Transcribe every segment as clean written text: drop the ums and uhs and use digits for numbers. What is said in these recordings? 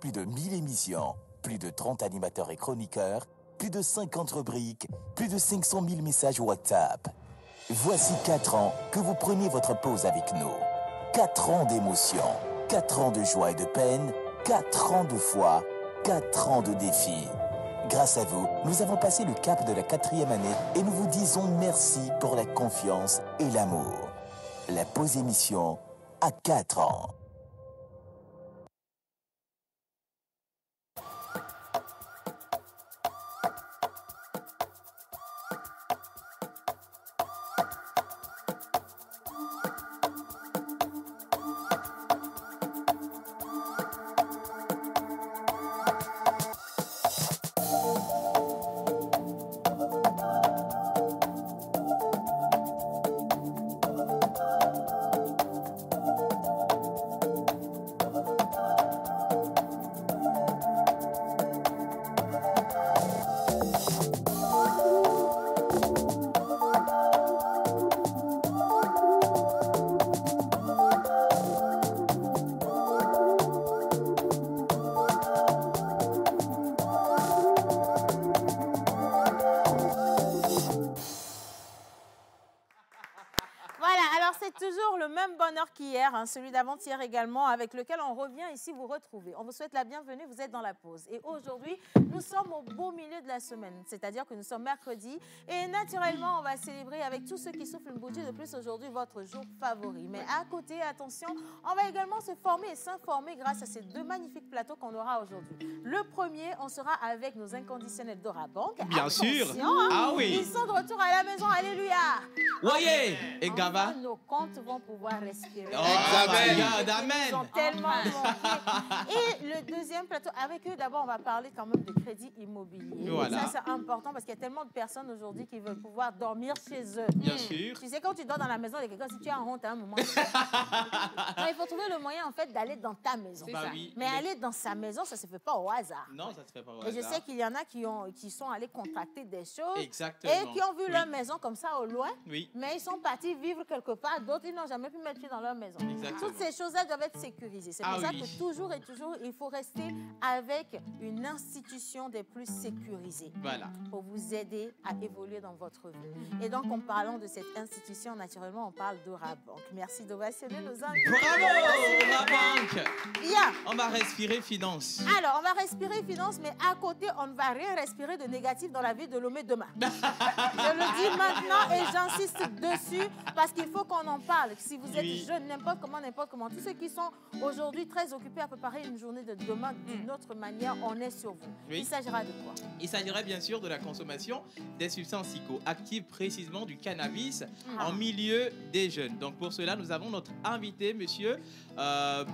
Plus de 1000 émissions, plus de 30 animateurs et chroniqueurs, plus de 50 rubriques, plus de 500 000 messages WhatsApp. Voici 4 ans que vous preniez votre pause avec nous. 4 ans d'émotion, 4 ans de joie et de peine, 4 ans de foi, 4 ans de défis. Grâce à vous, nous avons passé le cap de la 4e année et nous vous disons merci pour la confiance et l'amour. La pause émission à 4 ans. Qu'hier, celui d'avant-hier également, avec lequel on revient ici vous retrouver. On vous souhaite la bienvenue, vous êtes dans la pause. Et aujourd'hui, nous sommes au beau milieu de la semaine, c'est-à-dire que nous sommes mercredi. Et naturellement, on va célébrer avec tous ceux qui soufflent une bougie de plus aujourd'hui votre jour favori. Mais à côté, attention, on va également se former et s'informer grâce à ces 2 magnifiques plateaux qu'on aura aujourd'hui. Le premier, on sera avec nos inconditionnels Dora Bank. Bien sûr. Hein, ah oui. Ils sont de retour à la maison, alléluia. Voyez. Et Gava. Enfin, nos comptes vont pouvoir respirer. Oh, amen. Ils sont tellement manqués. Et le deuxième plateau, avec eux, d'abord, on va parler quand même de crédit immobilier. Voilà. Ça, c'est important parce qu'il y a tellement de personnes aujourd'hui qui veulent pouvoir dormir chez eux. Bien sûr. Tu sais, quand tu dors dans la maison de quelqu'un, si tu as honte à un moment... non, il faut trouver le moyen, en fait, d'aller dans ta maison. Bah oui, mais aller dans sa maison, ça ne se fait pas au hasard. Non, ça ne se fait pas au hasard. Et je sais qu'il y en a qui sont allés contracter des choses. Exactement. Et qui ont vu leur maison comme ça au loin. Oui. Mais ils sont partis vivre quelque part. D'autres, ils n'ont jamais pu mettre pied dans leur maison. Exactement. Toutes ces choses-là doivent être sécurisées. C'est pour ça que toujours et toujours, il faut rester avec une institution des plus sécurisées. Voilà. Pour vous aider à évoluer dans votre vie. Et donc, en parlant de cette institution, naturellement, on parle d'Aura Bank. Merci d'ovationner nos invités. Bravo, Aura Bank. Bien. On va respirer finance. Alors, on va respirer finance, mais à côté, on ne va rien respirer de négatif dans la vie de Lomé demain. Je le dis maintenant et j'insiste dessus parce qu'il faut qu'on en parle. Si vous êtes jeune, n'importe comment, tous ceux qui sont aujourd'hui très occupés à préparer une journée de demain d'une autre manière, on est sur vous. Il s'agira de quoi? Il s'agirait bien sûr de la consommation des substances psychoactives, précisément du cannabis, en milieu des jeunes. Donc pour cela, nous avons notre invité, monsieur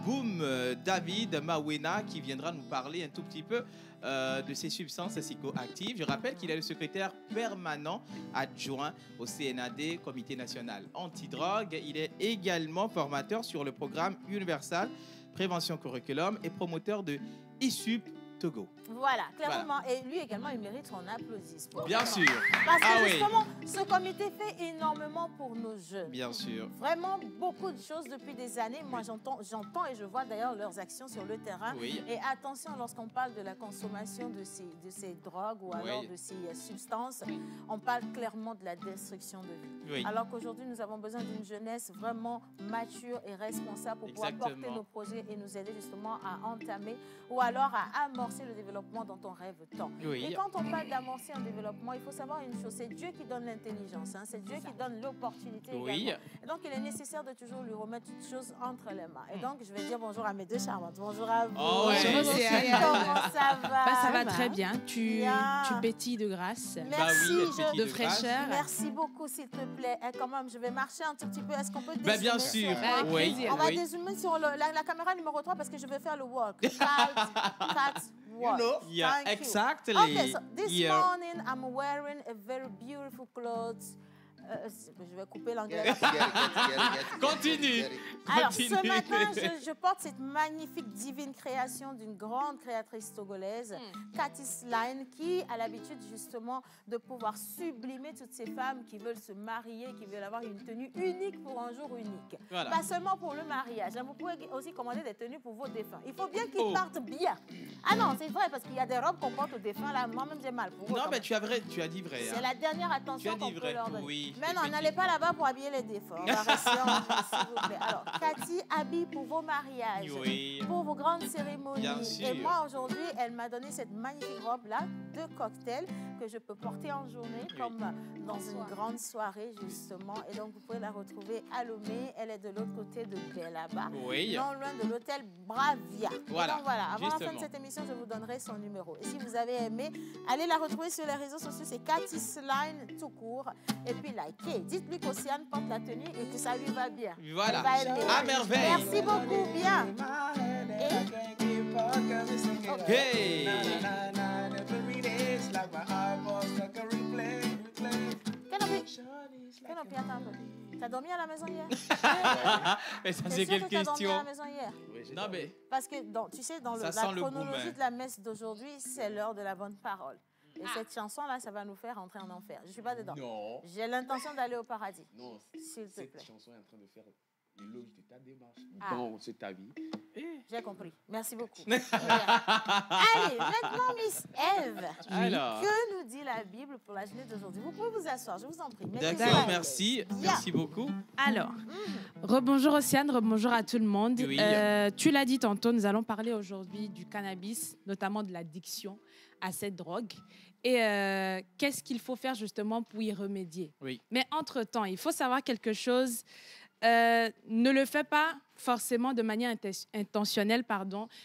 Boum David Mawena, qui viendra nous parler un tout petit peu de ces substances psychoactives. Je rappelle qu'il est le secrétaire permanent adjoint au CNAD, Comité national antidrogue. Il est également formateur sur le programme Universal Prévention Curriculum et promoteur de ISUP Togo. Voilà, clairement. Voilà. Et lui également, il mérite son applaudissement. Bien sûr. Parce que justement, ce comité fait énormément pour nos jeunes. Bien sûr. Vraiment beaucoup de choses depuis des années. Moi, j'entends et je vois d'ailleurs leurs actions sur le terrain. Oui. Et attention, lorsqu'on parle de la consommation de ces drogues ou alors de ces substances, on parle clairement de la destruction de vie. Oui. Alors qu'aujourd'hui, nous avons besoin d'une jeunesse vraiment mature et responsable pour pouvoir porter nos projets et nous aider justement à entamer ou alors à amorcer le développement dont on rêve tant. Oui. Et quand on parle d'amorcer un développement, il faut savoir une chose, c'est Dieu qui donne l'intelligence, hein, c'est Dieu qui donne l'opportunité également. Et donc, il est nécessaire de toujours lui remettre toutes choses entre les mains. Et donc, je vais dire bonjour à mes 2 charmantes. Bonjour à vous. Oh ouais. Comment ça va? Ça va très bien. Tu pétilles de grâce. Merci. De fraîcheur. Merci beaucoup, s'il te plaît. Et quand même, je vais marcher un tout petit peu. Est-ce qu'on peut dézoomer bien sûr. Oui. On va dézoomer sur la caméra numéro 3 parce que je vais faire le walk. You know, exactly. Okay, so this morning I'm wearing a very beautiful clothes Je vais couper l'anglais. Continue. Alors, ce matin, je porte cette magnifique divine création d'une grande créatrice togolaise, Cathy Slime, qui a l'habitude justement de pouvoir sublimer toutes ces femmes qui veulent se marier, qui veulent avoir une tenue unique pour un jour unique. Voilà. Pas seulement pour le mariage. Vous pouvez aussi commander des tenues pour vos défunts. Il faut bien qu'ils partent bien. Ah non, c'est vrai, parce qu'il y a des robes qu'on porte aux défunts. Là, moi-même, j'ai mal pour eux. Non, mais tu as dit vrai. C'est la dernière attention qu'on peut leur donner. Oui, mais non, n'allez pas là-bas pour habiller les défunts. On va rester s'il vous plaît. Alors, Cathy habille pour vos mariages, pour vos grandes cérémonies. Bien sûr. Et moi, aujourd'hui, elle m'a donné cette magnifique robe-là de cocktail que je peux porter en journée, comme dans une grande soirée, justement. Et donc, vous pouvez la retrouver à Lomé. Elle est de l'autre côté de Bellaba, non loin de l'hôtel Bravia. Voilà. Donc, voilà. Avant Justement. la fin de cette émission, je vous donnerai son numéro. Et si vous avez aimé, allez la retrouver sur les réseaux sociaux. C'est Cathy Slime tout court. Et puis, likez. Dites-lui qu'Océane porte la tenue et que ça lui va bien. Voilà. À merveille. Merci beaucoup. Bien. Hey. Canopi, attends. T'as dormi à la maison hier? Mais ça, c'est quelle question? T'as dormi à la maison hier? Non, mais... Parce que, tu sais, dans la chronologie de la messe d'aujourd'hui, c'est l'heure de la bonne parole. Et cette chanson-là, ça va nous faire entrer en enfer. Je ne suis pas dedans. Non. J'ai l'intention d'aller au paradis. Non, s'il te plaît. Cette chanson est en train de faire l'éloge de ta démarche dans cette vie. J'ai compris. Merci beaucoup. Allez, maintenant, Miss Eve. Alors, que nous dit la Bible pour la journée d'aujourd'hui? Vous pouvez vous asseoir, je vous en prie. D'accord, merci. Merci beaucoup. Alors, rebonjour Océane, rebonjour à tout le monde. Oui. Tu l'as dit tantôt, nous allons parler aujourd'hui du cannabis, notamment de l'addiction à cette drogue. Et qu'est-ce qu'il faut faire justement pour y remédier? Oui. Mais entre-temps, il faut savoir quelque chose. Ne le fait pas forcément de manière intentionnelle,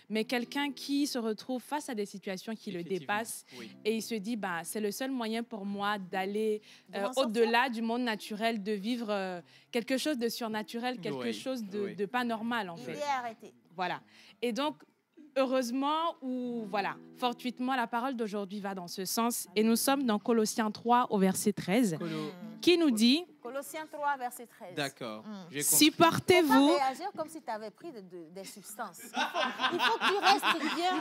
mais quelqu'un qui se retrouve face à des situations qui le dépassent et il se dit, c'est le seul moyen pour moi d'aller au-delà du monde naturel, de vivre quelque chose de surnaturel, quelque chose de pas normal en fait. Il est arrêté. Voilà. Et donc, heureusement ou fortuitement, la parole d'aujourd'hui va dans ce sens. Et nous sommes dans Colossiens 3 au verset 13 qui nous dit... Colossiens 3, verset 13. D'accord. Supportez-vous... Il ne faut pas réagir comme si tu avais pris des substances. Il faut que tu restes bien,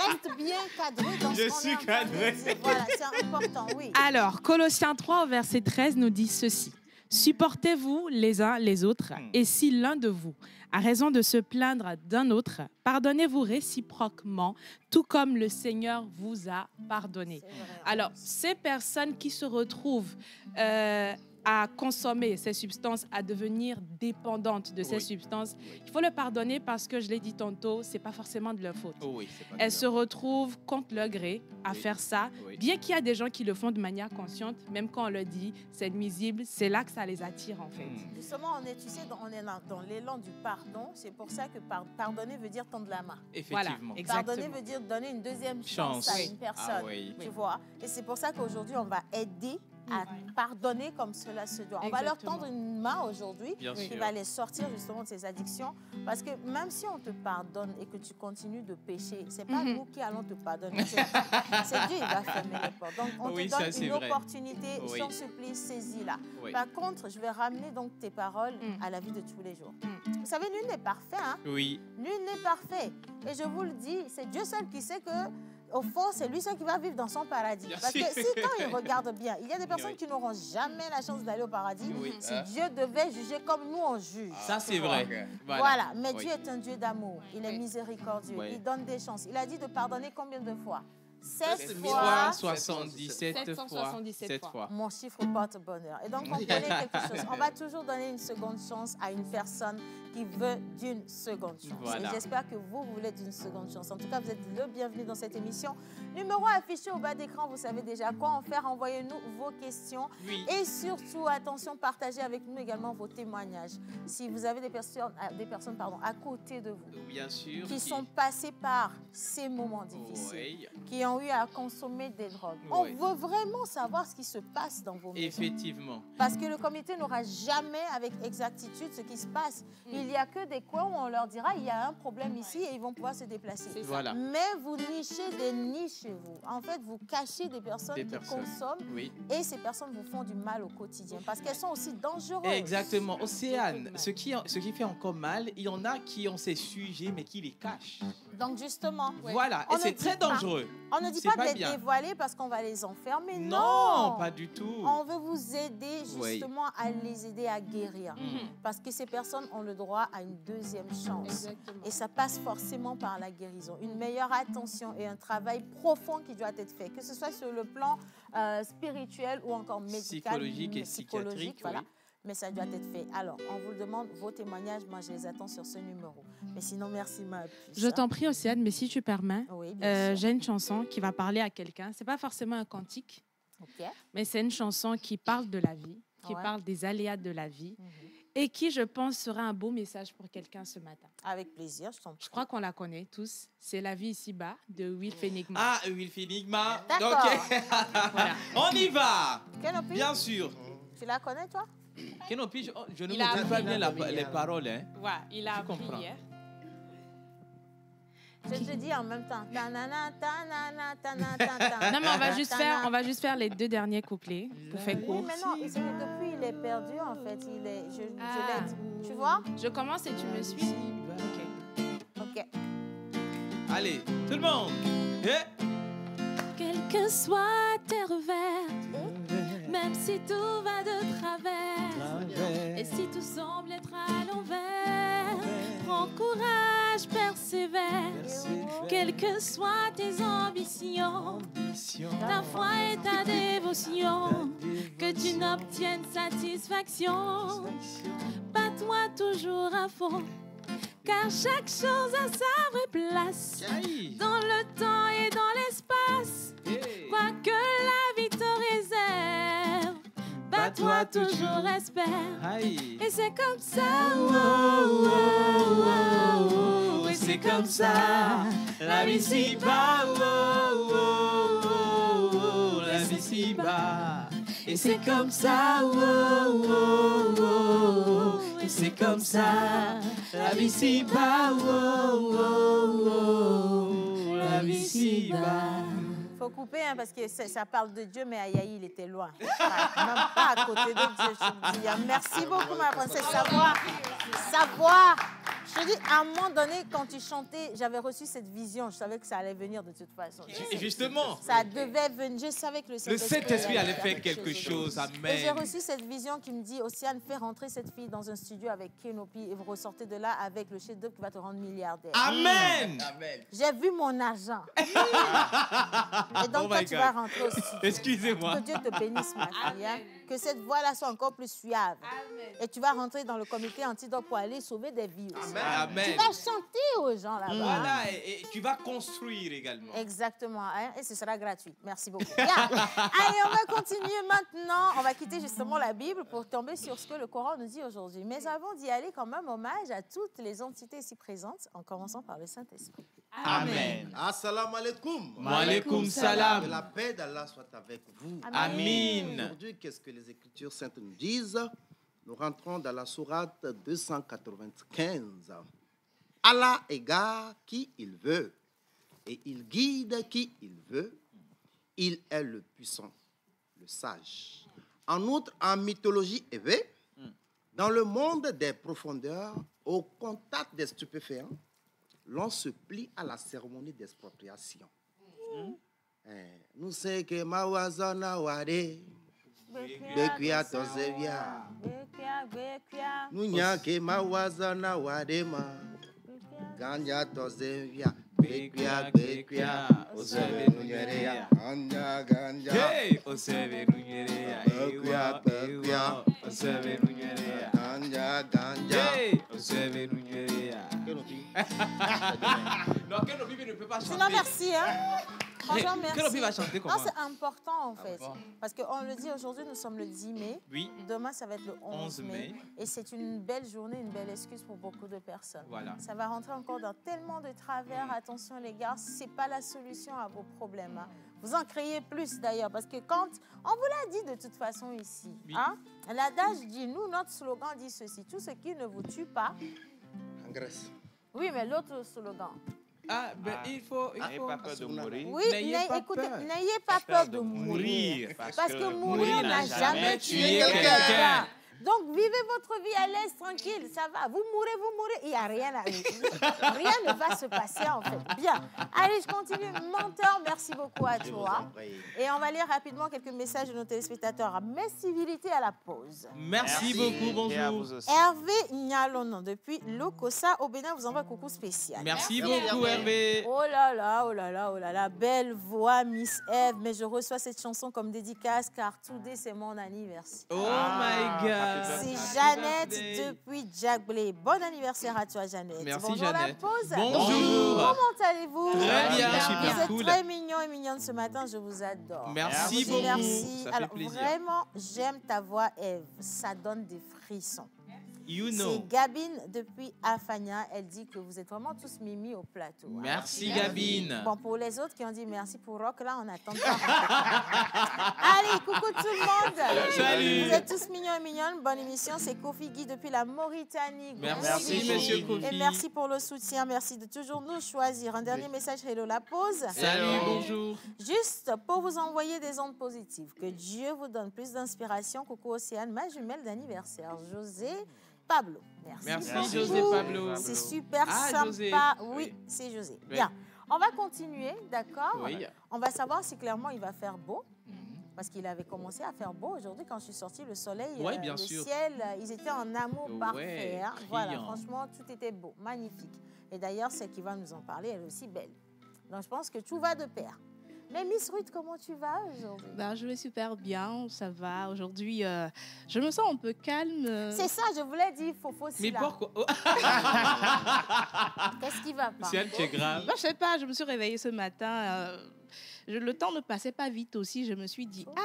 reste bien cadré dans ce qu'on est en train de dire. Voilà, c'est important, oui. Alors, Colossiens 3 au verset 13 nous dit ceci. Supportez-vous les uns les autres, et si l'un de vous a raison de se plaindre d'un autre, pardonnez-vous réciproquement, tout comme le Seigneur vous a pardonné. Alors, ces personnes qui se retrouvent à consommer ces substances, à devenir dépendantes de ces substances, il faut le pardonner parce que, je l'ai dit tantôt, ce n'est pas forcément de leur faute. Elles se retrouvent contre leur gré à faire ça, bien qu'il y a des gens qui le font de manière consciente, même quand on le dit, c'est nuisible, c'est là que ça les attire en fait. Justement, on est dans l'élan du pardon, c'est pour ça que pardonner veut dire tendre la main. Effectivement. Voilà. Pardonner veut dire donner une deuxième chance à une personne, tu vois. Et c'est pour ça qu'aujourd'hui, on va aider à pardonner comme cela se doit. On va leur tendre une main aujourd'hui qui va les sortir justement de ces addictions. Parce que même si on te pardonne et que tu continues de pécher, ce n'est pas nous qui allons te pardonner. C'est Dieu qui va fermer les portes. Donc on te donne une opportunité, je t'en supplie, saisis-la. Par contre, je vais ramener donc tes paroles à la vie de tous les jours. Vous savez, nul n'est parfait. Hein? Oui. Nul n'est parfait. Et je vous le dis, c'est Dieu seul qui sait que au fond, c'est lui seul qui va vivre dans son paradis. Parce que si quand il regarde bien, il y a des personnes qui n'auront jamais la chance d'aller au paradis si Dieu devait juger comme nous on juge. Ça, c'est vrai. Voilà. Mais Dieu est un Dieu d'amour. Il est miséricordieux. Il donne des chances. Il a dit de pardonner combien de fois? 7 fois 77 fois. Mon chiffre porte bonheur. Et donc, comprenez quelque chose. On va toujours donner une seconde chance à une personne qui veut d'une seconde chance. Voilà. Et j'espère que vous voulez d'une seconde chance. En tout cas, vous êtes le bienvenu dans cette émission. Numéro affiché au bas d'écran, vous savez déjà quoi en faire. Envoyez-nous vos questions. Et surtout, attention, partagez avec nous également vos témoignages. Si vous avez des personnes à côté de vous, bien sûr, qui sont passées par ces moments difficiles, qui ont ont eu à consommer des drogues. Oui. On veut vraiment savoir ce qui se passe dans vos maisons. Effectivement. Parce que le comité n'aura jamais avec exactitude ce qui se passe. Il n'y a que des coins où on leur dira il y a un problème ici et ils vont pouvoir se déplacer. Voilà. Mais vous nichez des niches chez vous. En fait, vous cachez des personnes qui consomment Oui. et ces personnes vous font du mal au quotidien parce qu'elles sont aussi dangereuses. Exactement. Océane, ce qui fait encore mal, il y en a qui ont ces sujets mais qui les cachent. Donc justement, Voilà, on et c'est ne dit très pas. dangereux. On ne dit C'est pas pas de les bien. dévoiler parce qu'on va les enfermer. Non, pas du tout. On veut vous aider justement à les aider à guérir. Parce que ces personnes ont le droit à une deuxième chance. Exactement. Et ça passe forcément par la guérison. Une meilleure attention et un travail profond qui doit être fait. Que ce soit sur le plan spirituel ou encore médical. Psychologique et psychiatrique, voilà. oui. Mais ça doit être fait. Alors, on vous le demande, vos témoignages, moi je les attends sur ce numéro. Mais sinon, merci ma puce. Je t'en prie, Océane, mais si tu permets, Oui, bien sûr. j'ai une chanson qui va parler à quelqu'un. C'est pas forcément un cantique, Ok. mais c'est une chanson qui parle de la vie, qui Ouais. parle des aléas de la vie, et qui, je pense, sera un beau message pour quelqu'un ce matin. Avec plaisir, je t'en prie. Je crois qu'on la connaît tous. C'est La vie ici-bas de Wilf Enigma. Ah, Wilf Enigma. D'accord. Donc, on y va. Kenopi, Bien sûr. tu la connais, toi? Kenopi, je ne Il a me dis pas appris bien la les paroles. Hein. Ouais, il a Je appris comprends. hier. Je te dis en même temps. Tanana, tanana, tanana, tanana. Non, mais on va juste faire les 2 derniers couplets pour faire Oui, court. mais non, c'est que depuis, il est perdu, en fait. Il est, je Ah. l'aide. Tu vois? Je commence et tu me suis. Ok. Ok. Allez, tout le monde. Eh? Quels que soient tes revers, même si tout va de travers, et si tout semble être à l'envers, prends courage, persévère. Quelles que soient tes ambitions, ta foi et ta dévotion, que tu n'obtiennes satisfaction. Bats-toi toujours à fond, car chaque chose a sa vraie place, Aïe. dans le temps et dans l'espace. Eh. Quoi que la vie te réserve, bats-toi toujours, espère. Aïe. Et c'est comme ça, oh, oh, oh, oh, Et c'est comme ça, la vie s'y bat. Oh, oh, oh, oh, la vie s'y bat. Et c'est comme ça, oh, oh, oh, oh, et c'est comme ça, la vie s'y bat. Oh, oh, oh, la vie s'y bat. Faut couper, hein, parce que ça parle de Dieu, mais Ayaï, il était loin. Même pas à côté de Dieu, je te dis. Merci beaucoup, ma princesse. Savoir. Je te dis, à un moment donné, quand tu chantais, j'avais reçu cette vision. Je savais que ça allait venir de toute façon. Et justement, Ça devait venir. Je savais que le Saint-Esprit allait faire quelque chose. Et j'ai Amen. reçu cette vision qui me dit, Océane, fais rentrer cette fille dans un studio avec Kenopi et vous ressortez de là avec le chef-d'œuvre qui va te rendre milliardaire. Amen. J'ai vu mon argent. Et donc, Oh toi, my tu God. vas rentrer au studio. Excusez-moi. Que Dieu te bénisse, ma fille. Hein. Que cette voix-là soit encore plus suave. Et tu vas rentrer dans le comité antidote pour aller sauver des vies aussi. Tu Amen. vas chanter aux gens là-bas. Voilà, et tu vas construire également. Exactement, hein, et ce sera gratuit. Merci beaucoup. Bien. Allez, on va continuer maintenant. On va quitter justement la Bible pour tomber sur ce que le Coran nous dit aujourd'hui. Mais avant d'y aller, quand même, hommage à toutes les entités ici présentes, en commençant par le Saint-Esprit. Amen. Assalamu alaikum. Wa alaikum Que salam. la paix d'Allah soit avec vous. Amin. Aujourd'hui, qu'est-ce que les Écritures saintes nous disent? Nous rentrons dans la sourate 295. Allah égare qui il veut et il guide qui il veut. Il est le puissant, le sage. En outre, en mythologie élevée, dans le monde des profondeurs, au contact des stupéfiants, l'on se plie à la cérémonie d'expropriation. Nous savons que Mawazana Wade, Bekia Tozevia, nous n'avons que Mawazana Wadema, Ganya Tozevia, Bekia, Oseve Nuyerea, Ganja. Hey, Oseve Nuyerea, Ewa, Ewa, Oseve Nuyerea. Ganja. Hey, Oseve Nuyerea. Non, Kenobi ne peut pas chanter. Sinon, merci. Hein. Franchement, merci. Kenobi va chanter comment? Non, c'est important en fait. bon. Parce qu'on le dit aujourd'hui, nous sommes le 10 mai. Oui. Demain, ça va être le 11 11 mai. mai. Et c'est une belle journée, une belle excuse pour beaucoup de personnes. Voilà. Ça va rentrer encore dans tellement de travers. Attention les gars, ce n'est pas la solution à vos problèmes. Hein. Vous en créez plus d'ailleurs. Parce que quand, on vous l'a dit de toute façon ici. Oui. Hein, l'adage dit, nous, notre slogan dit ceci. Tout ce qui ne vous tue pas. Engraisse. Oui, mais l'autre slogan. Ah, ben il faut... N'ayez pas peur de mourir. Oui, N'ayez pas écoutez, peur. n'ayez pas peur de mourir. Parce que mourir n'a jamais tué quelqu'un. Donc, vivez votre vie à l'aise, tranquille, ça va. Vous mourrez, il n'y a rien à... Rien ne va se passer, en fait. Bien. Allez, je continue. Menteur, merci beaucoup à toi. Et on va lire rapidement quelques messages de nos téléspectateurs. Mes civilités à la pause. Merci beaucoup, Et à bonjour. vous aussi. Hervé Nyalonon, depuis Lokossa, au Bénin, vous envoie un coucou spécial. Merci beaucoup, Hervé. Oh là là, oh là là, oh là là, belle voix, Miss Eve, mais je reçois cette chanson comme dédicace car today c'est mon anniversaire. Oh my God. C'est Happy Jeannette birthday. depuis Jack Blay. Bon anniversaire à toi, Jeannette. Merci, Bonjour Jeannette. la pause. Bonjour. Comment allez-vous? Très bien, super Vous êtes cool. très mignon et mignonne ce matin, je vous adore. Merci Je vous dis beaucoup. Merci. Ça fait Alors plaisir. vraiment, j'aime ta voix, Eve. Ça donne des frissons. You C'est know. Gabine depuis Afania. Elle dit que vous êtes vraiment tous mimi au plateau. hein. Merci, Gabine. Bon, pour les autres qui ont dit merci pour Rock, là, on attend pas. Allez, coucou tout le monde. Salut. Vous êtes tous mignons et mignonnes. Bonne émission. C'est Kofi Guy depuis la Mauritanie. Merci, Gros monsieur bisous. Kofi. Et merci pour le soutien. Merci de toujours nous choisir. Un dernier message, hello la pause. Salut, bonjour. Juste pour vous envoyer des ondes positives. Que Dieu vous donne plus d'inspiration. Coucou Océane, ma jumelle d'anniversaire, José Pablo. Merci, beaucoup. José Pablo. C'est super Ah, sympa. José. Oui, Oui. c'est José. Oui. Bien. On va continuer, d'accord? Oui. On va savoir si clairement il va faire beau. Parce qu'il avait commencé à faire beau aujourd'hui quand je suis sortie, le soleil, Ouais, bien le sûr. ciel, ils étaient en amour Ouais, parfait. Hein. Voilà, brillant. franchement, tout était beau, magnifique. Et d'ailleurs, celle qui va nous en parler, elle est aussi belle. Donc je pense que tout va de pair. Mais Miss Ruth, comment tu vas aujourd'hui? Ben, je vais super bien, ça va. Aujourd'hui, je me sens un peu calme. C'est ça, je voulais dire, Fofo, Mais pourquoi? Oh, Qu'est-ce qui va pas? c'est grave. Ben, je sais pas, je me suis réveillée ce matin. Le temps ne passait pas vite aussi. Je me suis dit, ah,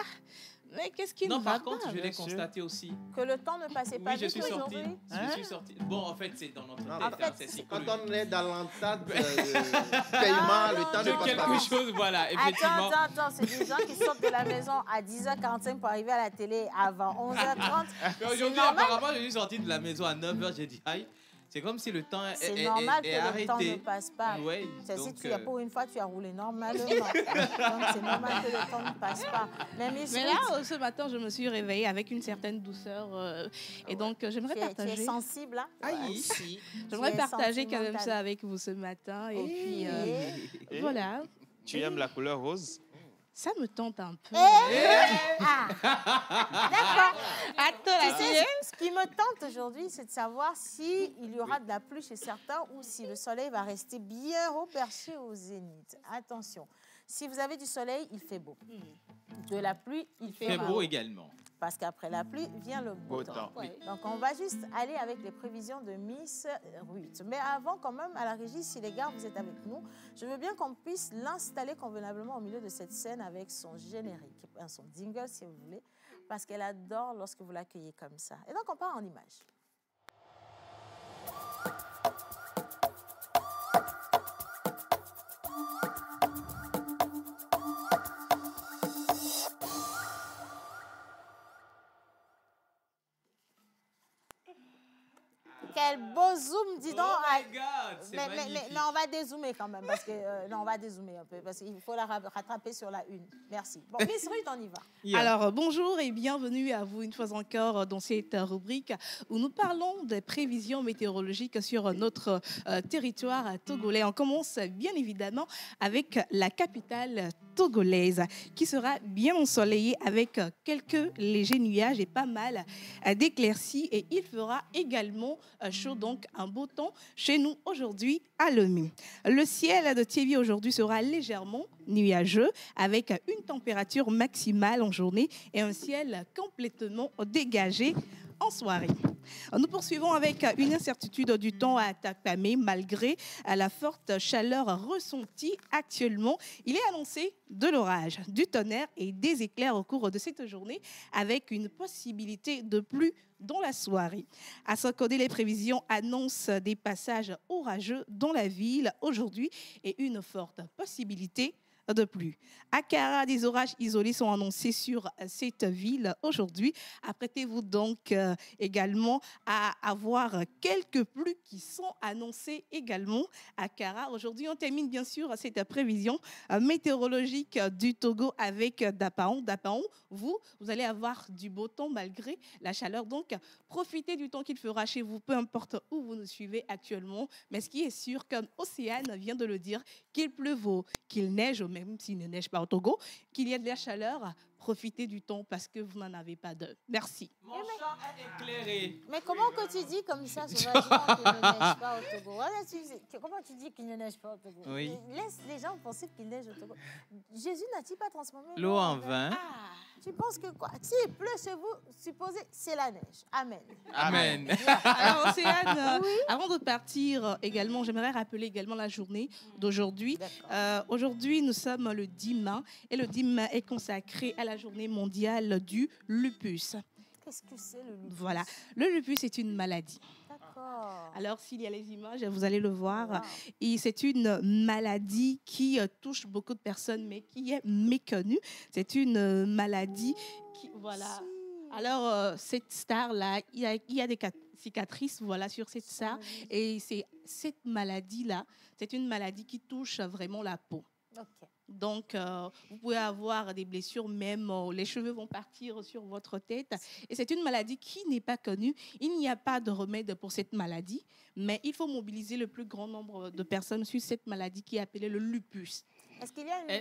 mais qu'est-ce qui Non, ne va par contre, pas? je l'ai bien sûr. constaté aussi. Que le temps ne passait pas Oui, je vite suis sorti. aujourd'hui? Je suis sorti. Bon, en fait, c'est dans notre tête. En hein, fait, c'est Quand psychologique. on est dans l'entente paiement, le temps De ne passe pas quelque vite. chose, voilà, effectivement. Attends, c'est des gens qui sortent de la maison à 10h45 pour arriver à la télé avant 11h30. Mais aujourd'hui, normal. apparemment, je suis sorti de la maison à 9h. J'ai dit, aïe, c'est comme si le temps C'est normal est que le temps ne arrêté. passe pas. Ouais, C'est si donc, tu as pour une fois, tu as roulé normalement. Donc c'est normal que le temps ne passe pas. Mais Miss Mais Ruth, là, ce matin, je me suis réveillée avec une certaine douceur. Et donc, j'aimerais tu es partager. sensible. Hein? aïe. J'aimerais Tu es partager quand même sentimentale. ça avec vous ce matin. Et puis, Et- Et voilà, Tu aimes la couleur rose? ça me tente un peu. Ah, d'accord. Attends, Tu sais, ce qui me tente aujourd'hui, c'est de savoir s'il y aura de la pluie chez certains ou si le soleil va rester bien haut perché au zénith. Attention, si vous avez du soleil, il fait beau. De la pluie, il C'est fait beau beau. également. Parce qu'après la pluie vient le beau Beau temps. temps. Oui. Donc, on va juste aller avec les prévisions de Miss Ruth. Mais avant, quand même, à la régie, si les gars, vous êtes avec nous, je veux bien qu'on puisse l'installer convenablement au milieu de cette scène avec son générique, son jingle, si vous voulez, parce qu'elle adore lorsque vous l'accueillez comme ça. Et donc, on part en image. Quel beau zoom, dis donc. Oh my God, c'est mais magnifique. on va dézoomer quand même, parce que non, on va dézoomer un peu, parce qu'il faut la rattraper sur la une. Merci. Bon, Miss Ruth, on y va. Yeah. Alors, bonjour et bienvenue à vous une fois encore dans cette rubrique où nous parlons des prévisions météorologiques sur notre territoire togolais. On commence bien évidemment avec la capitale togolaise qui sera bien ensoleillée avec quelques légers nuages et pas mal d'éclaircies. Et il fera également chaud, donc un beau temps chez nous aujourd'hui à Lomé. Le ciel de Tiévi aujourd'hui sera légèrement nuageux avec une température maximale en journée et un ciel complètement dégagé en soirée. Nous poursuivons avec une incertitude du temps à Takpamé malgré la forte chaleur ressentie actuellement. Il est annoncé de l'orage, du tonnerre et des éclairs au cours de cette journée avec une possibilité de pluie dans la soirée. À Sokodé, les prévisions annoncent des passages orageux dans la ville aujourd'hui et une forte possibilité de pluie. À Kara, des orages isolés sont annoncés sur cette ville aujourd'hui. Apprêtez-vous donc également à avoir quelques pluies qui sont annoncées également à Kara. Aujourd'hui, on termine bien sûr cette prévision météorologique du Togo avec Dapaon. Dapaon, vous allez avoir du beau temps malgré la chaleur. Donc, profitez du temps qu'il fera chez vous, peu importe où vous nous suivez actuellement. Mais ce qui est sûr, comme Océane vient de le dire, qu'il pleuve, qu'il neige, même s'il ne neige pas au Togo, qu'il y ait de la chaleur, profitez du temps parce que vous n'en avez pas de. Merci. Mon champ est éclairé. Mais comment que tu dis comme ça sauvagement qu'il ne neige pas au Togo? Comment tu dis qu'il ne neige pas au Togo? Oui. Laisse les gens penser qu'il neige au Togo. Jésus n'a-t-il pas transformé L'eau en vin. Ah, tu penses que quoi? S'il pleut chez vous, supposez c'est la neige. Amen. Amen. Alors, Océane, avant de partir également, j'aimerais rappeler également la journée d'aujourd'hui. Aujourd'hui, nous sommes le 10 mai et le 10 mai est consacré à la journée mondiale du lupus. Qu'est-ce que c'est le lupus? Voilà, le lupus est une maladie. D'accord. Alors, s'il y a les images, vous allez le voir. Wow. Et c'est une maladie qui touche beaucoup de personnes, mais qui est méconnue. C'est une maladie qui... Voilà. Alors, cette star-là, il y a des cicatrices voilà, sur cette star. Et c'est cette maladie-là, c'est une maladie qui touche vraiment la peau. Ok. Donc, vous pouvez avoir des blessures, même les cheveux vont partir sur votre tête. Et c'est une maladie qui n'est pas connue. Il n'y a pas de remède pour cette maladie, mais il faut mobiliser le plus grand nombre de personnes sur cette maladie qui est appelée le lupus. Est-ce qu'il y a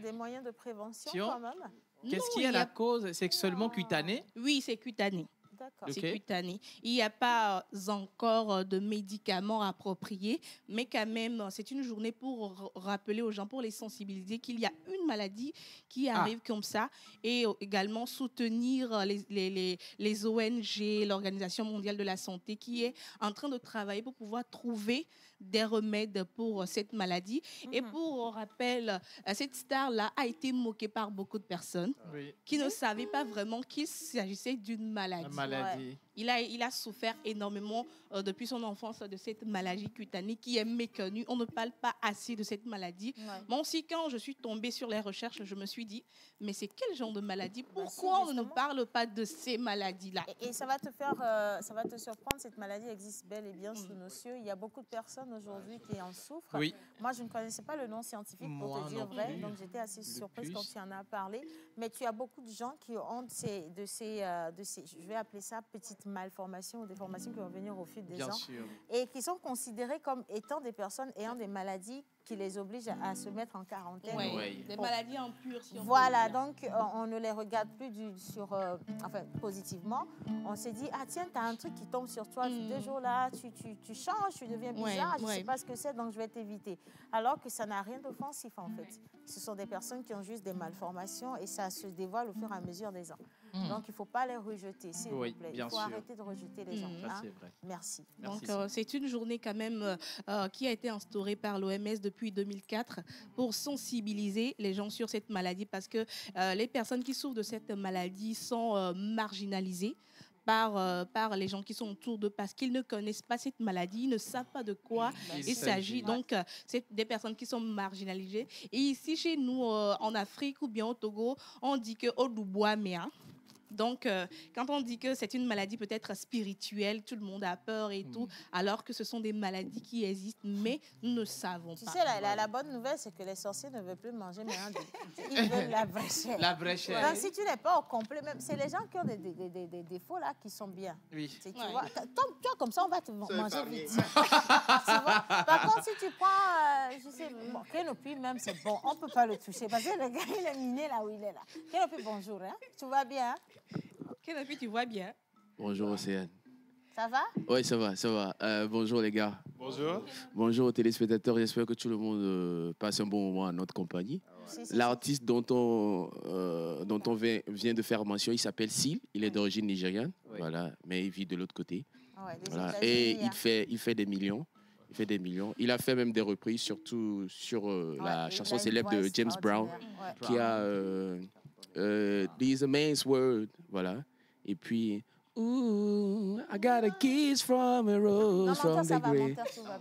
des moyens de prévention quand même? Qu'est-ce qui est la cause? C'est seulement cutané? Oui, c'est cutané. D'accord. C'est cutané. Il n'y a pas encore de médicaments appropriés, mais quand même, c'est une journée pour rappeler aux gens, pour les sensibiliser qu'il y a une maladie qui arrive comme ça et également soutenir les ONG, l'Organisation mondiale de la santé qui est en train de travailler pour pouvoir trouver des remèdes pour cette maladie. Et pour rappel, cette star-là a été moquée par beaucoup de personnes qui ne savaient pas vraiment qu'il s'agissait d'une maladie. Maladie. Il a souffert énormément depuis son enfance de cette maladie cutanée qui est méconnue. On ne parle pas assez de cette maladie. Moi aussi, quand je suis tombée sur les recherches, je me suis dit, mais c'est quel genre de maladie? Pourquoi on ne parle pas de ces maladies-là? Et ça va te surprendre, cette maladie existe bel et bien sous nos cieux. Il y a beaucoup de personnes aujourd'hui qui en souffrent. Oui. Moi, je ne connaissais pas le nom scientifique pour te dire vrai, donc j'étais assez surprise quand tu en as parlé. Mais tu as beaucoup de gens qui ont de ces je vais appeler ça petites malformations ou déformations qui vont venir au fil des ans. Sûr. Et qui sont considérées comme étant des personnes ayant des maladies qui les obligent à se mettre en quarantaine. Des maladies en pur. Si voilà, donc on ne les regarde plus positivement. On s'est dit, ah tiens, tu as un truc qui tombe sur toi, 2 jours là, tu changes, tu deviens bizarre, je ne sais pas ce que c'est, donc je vais t'éviter. Alors que ça n'a rien d'offensif en fait. Ce sont des personnes qui ont juste des malformations et ça se dévoile au fur et à mesure des ans. Donc il ne faut pas les rejeter, s'il vous plaît. Il faut arrêter de rejeter les gens. Ça, c'est vrai. Merci. Donc c'est une journée quand même qui a été instaurée par l'OMS depuis 2004 pour sensibiliser les gens sur cette maladie parce que les personnes qui souffrent de cette maladie sont marginalisées par les gens qui sont autour d'eux parce qu'ils ne connaissent pas cette maladie, ils ne savent pas de quoi il s'agit. Donc, c'est des personnes qui sont marginalisées. Et ici, chez nous, en Afrique ou bien au Togo, on dit que Oduboamea. Donc, quand on dit que c'est une maladie peut-être spirituelle, tout le monde a peur et tout, alors que ce sont des maladies qui existent, mais nous ne savons pas. Tu sais, la bonne nouvelle, c'est que les sorciers ne veulent plus manger maintenant. Ils veulent la vraie chair. La vraie chair. Donc, si tu n'es pas au complet, même, c'est les gens qui ont des défauts là qui sont bien. Oui. Tu vois, toi, comme ça, on va te manger vite. Tu vois? Par contre, si tu prends, je sais, Kenopi même, c'est bon. On ne peut pas le toucher parce que le gars, il est miné là où il est là. Kenopi, bonjour. Hein? Tu vas bien? Kenopi, tu vois bien? Bonjour Océane. Ça va? Oui, ça va. Bonjour les gars. Bonjour. Bonjour aux téléspectateurs. J'espère que tout le monde passe un bon moment à notre compagnie. L'artiste dont on vient de faire mention, il s'appelle Seal. Il est d'origine nigériane. Oui. Voilà, mais il vit de l'autre côté. Ouais, des Voilà. États-Unis, Et hein. il fait des millions. Il fait des millions. Il a fait même des reprises, surtout sur la Ouais, chanson il a une célèbre voix de James Brown, extraordinaire. Ouais. qui a These a man's word. Voilà. Et puis, Ooh, I got a kiss from a Non, rose menteur, from ça the va, grave. menteur, tout va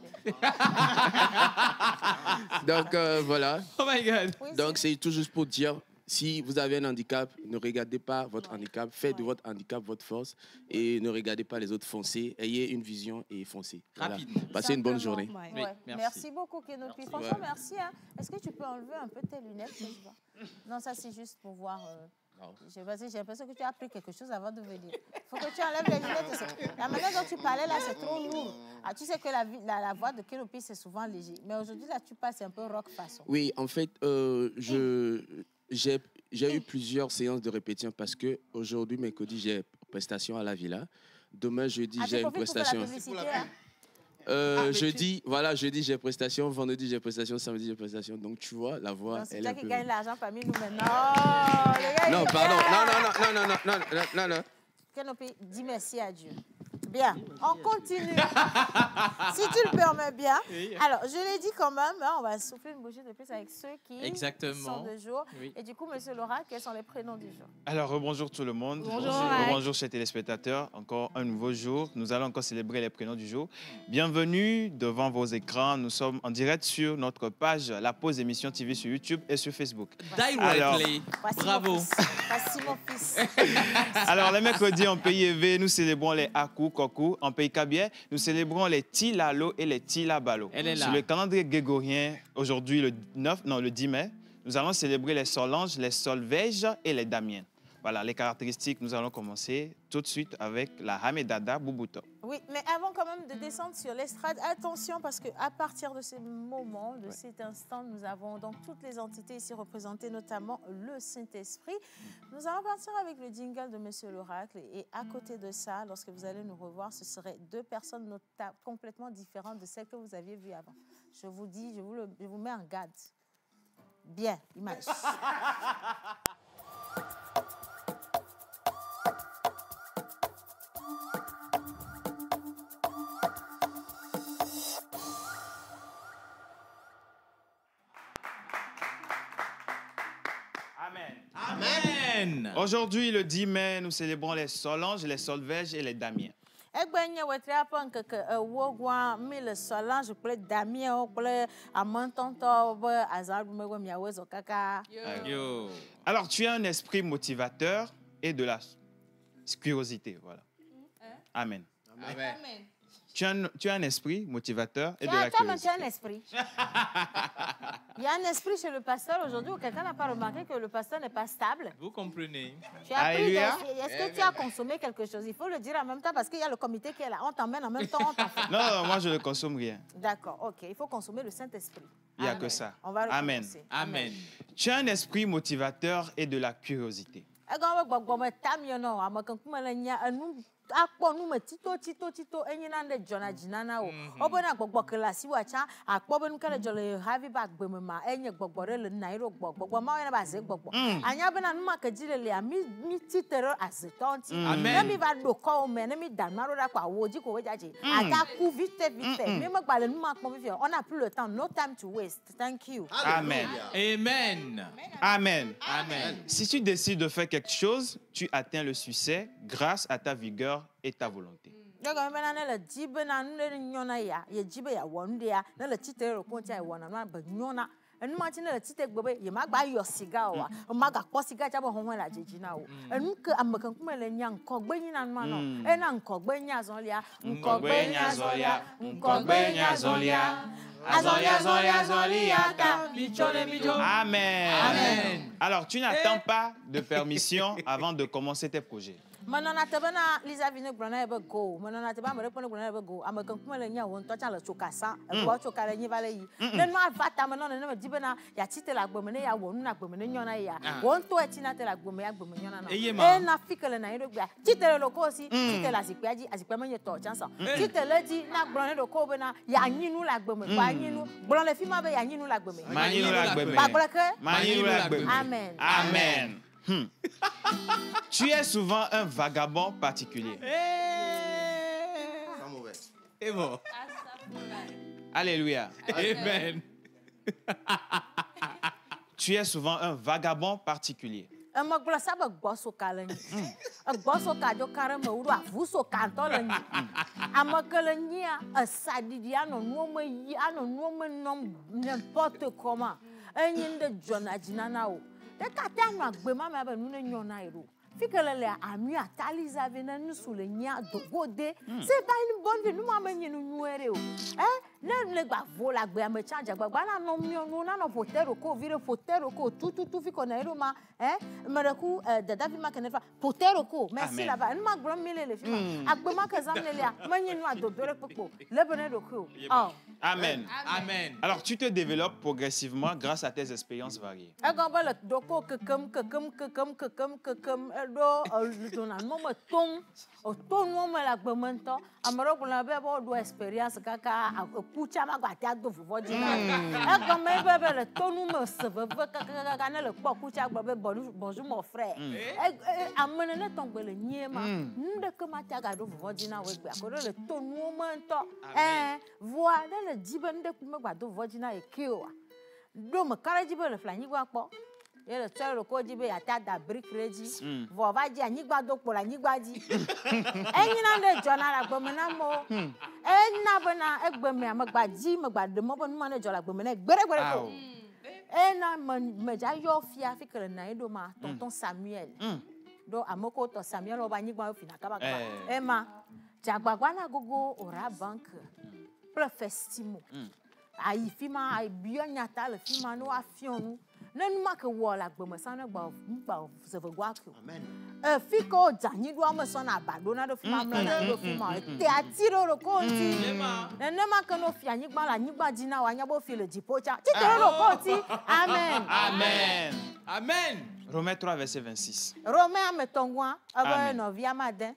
bien. Donc, voilà. Oh my God. Oui, Donc, c'est tout juste pour dire, si vous avez un handicap, ne regardez pas votre handicap, faites de votre handicap votre force et ne regardez pas les autres foncer. Ayez une vision et foncez. Voilà. Rapidement. Passez une bonne Simplement. journée. Oui, Ouais. merci. Merci beaucoup, Kenopi. Franchement, Ouais. merci. Hein. Est-ce que tu peux enlever un peu tes lunettes que je vois? Non, ça, c'est juste pour voir. J'ai l'impression que tu as appris quelque chose avant de venir. Il faut que tu enlèves les lunettes. La manière dont tu parlais, là, c'est trop lourd. Ah, tu sais que la voix de Kenopi, c'est souvent léger. Mais aujourd'hui, là, tu passes un peu rock façon. Oui, en fait, j'ai eu plusieurs séances de répétition parce que aujourd'hui, mercredi, j'ai prestation à la Villa. Demain, jeudi, j'ai une prestation. Jeudi, voilà, jeudi, j'ai prestation. Vendredi, j'ai prestation. Samedi, j'ai prestation. Donc, tu vois, la voix, C'est elle est toi un qui peu... gagne l'argent parmi nous maintenant. Oh, les gars, Non, ils pardon. gagnent. Non. Kenopi, dis merci à Dieu. Bien, on continue. Si tu le permets bien. Alors, je l'ai dit quand même, hein, on va souffler une bougie de plus avec ceux qui Exactement. sont de jour. Oui. Et du coup, monsieur Laura, quels sont les prénoms du jour? Alors, bonjour tout le monde. Bonjour. Bonjour chers téléspectateurs. Encore un nouveau jour. Nous allons encore célébrer les prénoms du jour. Bienvenue devant vos écrans. Nous sommes en direct sur notre page La Pause Émission TV sur YouTube et sur Facebook. Directly. Voici Bravo. mon fils. Voici mon fils. Alors, les mercredis, en pays élevé, nous célébrons les Aku, Koku. En pays Kabier, nous célébrons les Tilalo et les Tilabalo. Elle est là. Sur le calendrier grégorien, aujourd'hui, le 10 mai, nous allons célébrer les Solanges, les Solvèges et les Damiens. Voilà les caractéristiques. Nous allons commencer tout de suite avec la Hamedada Bubuto. Oui, mais avant quand même de descendre sur l'estrade, attention parce qu'à partir de ce moment, de cet instant, nous avons donc toutes les entités ici représentées, notamment le Saint-Esprit. Nous allons partir avec le jingle de Monsieur l'Oracle et à côté de ça, lorsque vous allez nous revoir, ce seraient deux personnes complètement différentes de celles que vous aviez vues avant. Je vous dis, je vous mets en garde. Bien, image. Amen. Aujourd'hui, le 10 mai, nous célébrons les Solanges, les Solvèges et les Damiens. Egbenye wetre apa nkeke ewo gwa mi le Solange kple Damien kple amantonto be azadume we miawe zo kaka. Yo. Alors, tu as un esprit motivateur et de la curiosité. Voilà. Amen. Amen. Tu as un esprit motivateur et de la Tu as un curiosité. esprit. Il y a un esprit chez le pasteur aujourd'hui où quelqu'un n'a pas remarqué que le pasteur n'est pas stable. Vous comprenez? Tu as pris Alléluia. Est-ce que tu as consommé quelque chose? Il faut le dire en même temps parce qu'il y a le comité qui est là. On t'emmène en même temps, on t'enferme. Non, moi, je ne consomme rien. D'accord, ok. Il faut consommer le Saint-Esprit. Il n'y a Amen. que ça. On va Amen. recommencer. Amen. Tu as un esprit motivateur et de la curiosité. Egɔme gbɔgbɔme tamie nɔ amekenkume le nya enu akpɔ nume tito enyina ne dzɔna dzina na wo. Wobena gbɔgbɔ ke le asiwòa tsã akpɔ be nu ke le dzɔ le hafi ba agbeme ma enye gbɔgbɔ ɖe le nna yi ɖo gbɔgbɔ ma yɔna be aze gbɔgbɔ. Anya bena nu ma ke dzi le lea mi ti te ɖe azetɔ ŋuti. Ne mi va ɖo kɔwo me ne mi da nua ɖo ɖa kɔ awo dzi ko wo dzadze. Ata ku vite. Mi megba le nu ma kpɔm fifia. On n'a plus le temps. No time to waste. Thank you. Amen. Amen. Amen. Amen. Si tu décides de faire quelque chose, tu atteins le succès grâce à ta vigueur et ta volonté. Egɔme bena ne le dzi bena nu ɖe nyɔna ya ye dzi be yeawɔ nu ɖea ne le tsitre ɖe ko ŋuti yewɔna nua be nyɔna. Enu ma ti ne le tsitre gbe be ye magba yɔ siga oa. Maga kpɔ siga tsa be hɔhɔe le adzedzi na wo. Enu ke amekenkume le nya ŋkɔgbe nyina nua nɔ. Ena ŋkɔgbe nya zɔlia. Ŋkɔgbe nya zɔlia. Ŋkɔgbe nya zɔlia. Azɔlia ta midzɔ le midzɔ. Amen. Amen. Alors, tu n'attends pas de permission avant de commencer tes projets. Menɔna te bena Lizavi ne gblɔ na ye be go. Menɔna te be ame ɖe kpe ne gblɔ na ye be go. Amekenkume le nya wo ŋutɔ tsã le tsoka sa. Egbɔ tsoka le nyi va le yi. Ne nua va tame nɔ nenema di bena yatsi te le agbeme ne yawɔ nu le agbeme ne nyɔna ya. Wo ŋutɔ etina te le agbeme ya agbeme nyɔna na. Eye ma. Ena fi ke le nanyi ɖo gbea. Tsitre le ɖokuiwo si. Tsitre le azikpuia dzi. Azikpuia menye tɔ tsã sa. Tsitre le dzi na gblɔ ne ɖokuiwo bena yanyi nu le agbeme. Kpa anyi nu. Gblɔ le fi ma be yanyi nu le agbeme. Manyi nu le agbeme. Kpagblɔ ke. Manyi nu le agbeme. Amen. Amen. Tu es souvent un vagabond particulier. Pas mauvais. Et bon. Alléluia. Amen. Tu es souvent un vagabond particulier. Emegblɔ sabe gbɔsoka le nyi. Gbɔsoka dzo ka ɖe me woɖo avusoka ŋutɔ le nyi. Ame ke le nyia esaɖiɖi anɔ nuwo me yi anɔ nuwo me nɔm n'importe comment. Enyi nu ɖe dzɔna dzi nana wo. Ɖeka te anɔ agbe ma me be nu ne nyo na yi ɖo. Fi ke le ami atali zave ne nusu le nyia dogode. C'est pas une bonne vie. Nous m'avons mis nous nouer o. Ne le gba vola gbe ame chanja gba na no mi no na no potero ko vire potero ko tu fi ko na ero ma mereku dada fi ma kenefa potero ko merci là bas. Nous ma gro mi le fi ma agbe ma ke zam le lia manyi nu adodore popo le bene do ko. Amen. Amen. Alors, tu te développes progressivement grâce à tes expériences variées. Egombe le doko kekem do na no me tom o to no me la gbe mento amaro ko na be bo do experience kaka kucha ma gba ta do vovo di na egombe be le to no me se be kaka na le kpo kucha gba be bonjour mon frère amene ne ton gbe le nyie ma nde ke ma ta ga do vovo di na we gba ko le to no mento voa na le jibe nde ku me gba do vovo di na e ke o do me kare jibe le flanyi gba kpo ye le tsɔ ko dzi be ata da brick reji vɔ va dzi anyigba do kpo le anyigba dzi enyina ɖe dzɔna le agbeme na mo ena bena egbe me amegba dzi megba ɖe mɔ be nu ma ne dzɔ le agbeme na gbere ko ena me dza yɔ fia fi ke le na ye ɖo ma tonton Samuel do ameko tɔ Samuel wo ba anyigba fina kaba ema dzagbagba na gogo ora bank kple festimo ayi fi ma ayi biɔ nyata le fi ma ne wa fiɔ nu ne nu ma ke wɔ le agbeme sa ne gba zeve gua ke Amen. fi ke wo dzanyi ɖo ame sɔ na aba ɖo na ɖo fi ma mlɔ na ɖo fi ma te ati ɖo ko ŋuti nenema ke no fi anyigba le anyigba dzi na wo anya be fi le dziƒo tsa titere ɖo ko ŋuti amen. Amen. Amen. Romains 3, verset 26. Romains ame tɔngua ebe novia ma de.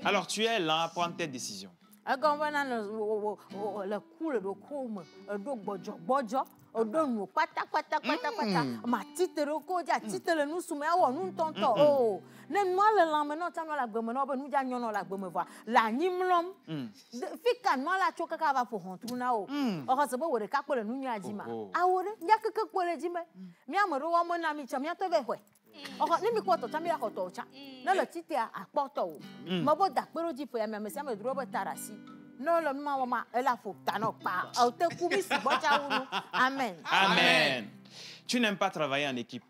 Alors, tu es lent à prendre tes décisions. Egɔme na le ku le ɖo ko me eɖo gbɔdzɔ odo nu kpata ma titere ko ja titere nu sume awɔ nu ntɔntɔ o ne nua le lame no tsa no la gbeme no be nu ja nyono la gbeme va la nyi mlɔm fika nua la tso kaka va ƒo hɔntru na o oxɔ se be wo ɖeka kpo le nu nyua dzi ma awo ɖe ya keke kpo le dzi me mia me ɖo wɔme na mi tsa mia to ve xɔe oxɔ ne mi kɔ tɔ tsa mi la xɔ tɔ tsa ne le titea akpɔtɔ o me bo da kpe ɖo dzi ƒe ya me sia me dro be ta ɖe asi no le nu ma ma ela fo ta no pa o te ku mi sugbɔ tsa wunu amen. Amen. Tu n'aimes pas travailler en équipe.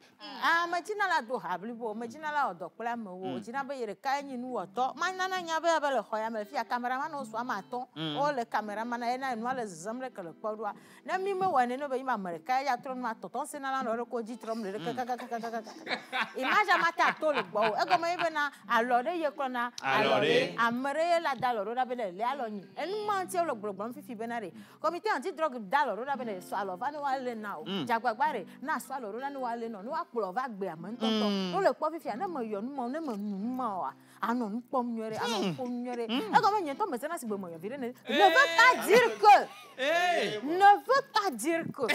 Me dzina la do hablibo me dzina la wɔ dɔ kple amewo dzina be ye ɖeka nye nu wɔtɔ ma nana nya be le xɔ ya me fia cameraman wo sɔ ma atɔ wo le cameraman ena nua le zezem ɖe ke le kpɔ ɖoa ne mi me wɔ ne no be yi ma ame ɖeka ya trɔ nua tɔtɔ se na la nɔ ɖe ko dzi trɔm le kakakakaka imagine ma ta to le gbɔ o egɔme ye bena alɔ ɖe ye kplɔ na alɔ ɖe ame ɖe ye la da alɔ ɖo ɖa be le alɔ nyi enu ma ŋuti le gblɔgblɔm fifi bena ɖe comité anti drogue da alɔ ɖo ɖa be le sɔ alɔ va ne wa le na o dzagbagba ɖe na sɔ alɔ ɖo ɖa ne wa le nɔ ne wa kplɔ va gbe ame ŋutɔ no le kpɔ fifia ne me yɔ nu ma ne me nu ma oa anɔ nu kpɔm nyuie ɖe anɔ nu ƒom nyuie ɖe egɔme nye ŋutɔ me zena si be me yɔ vi ɖe ne veut pas dire que ne veut pas dire que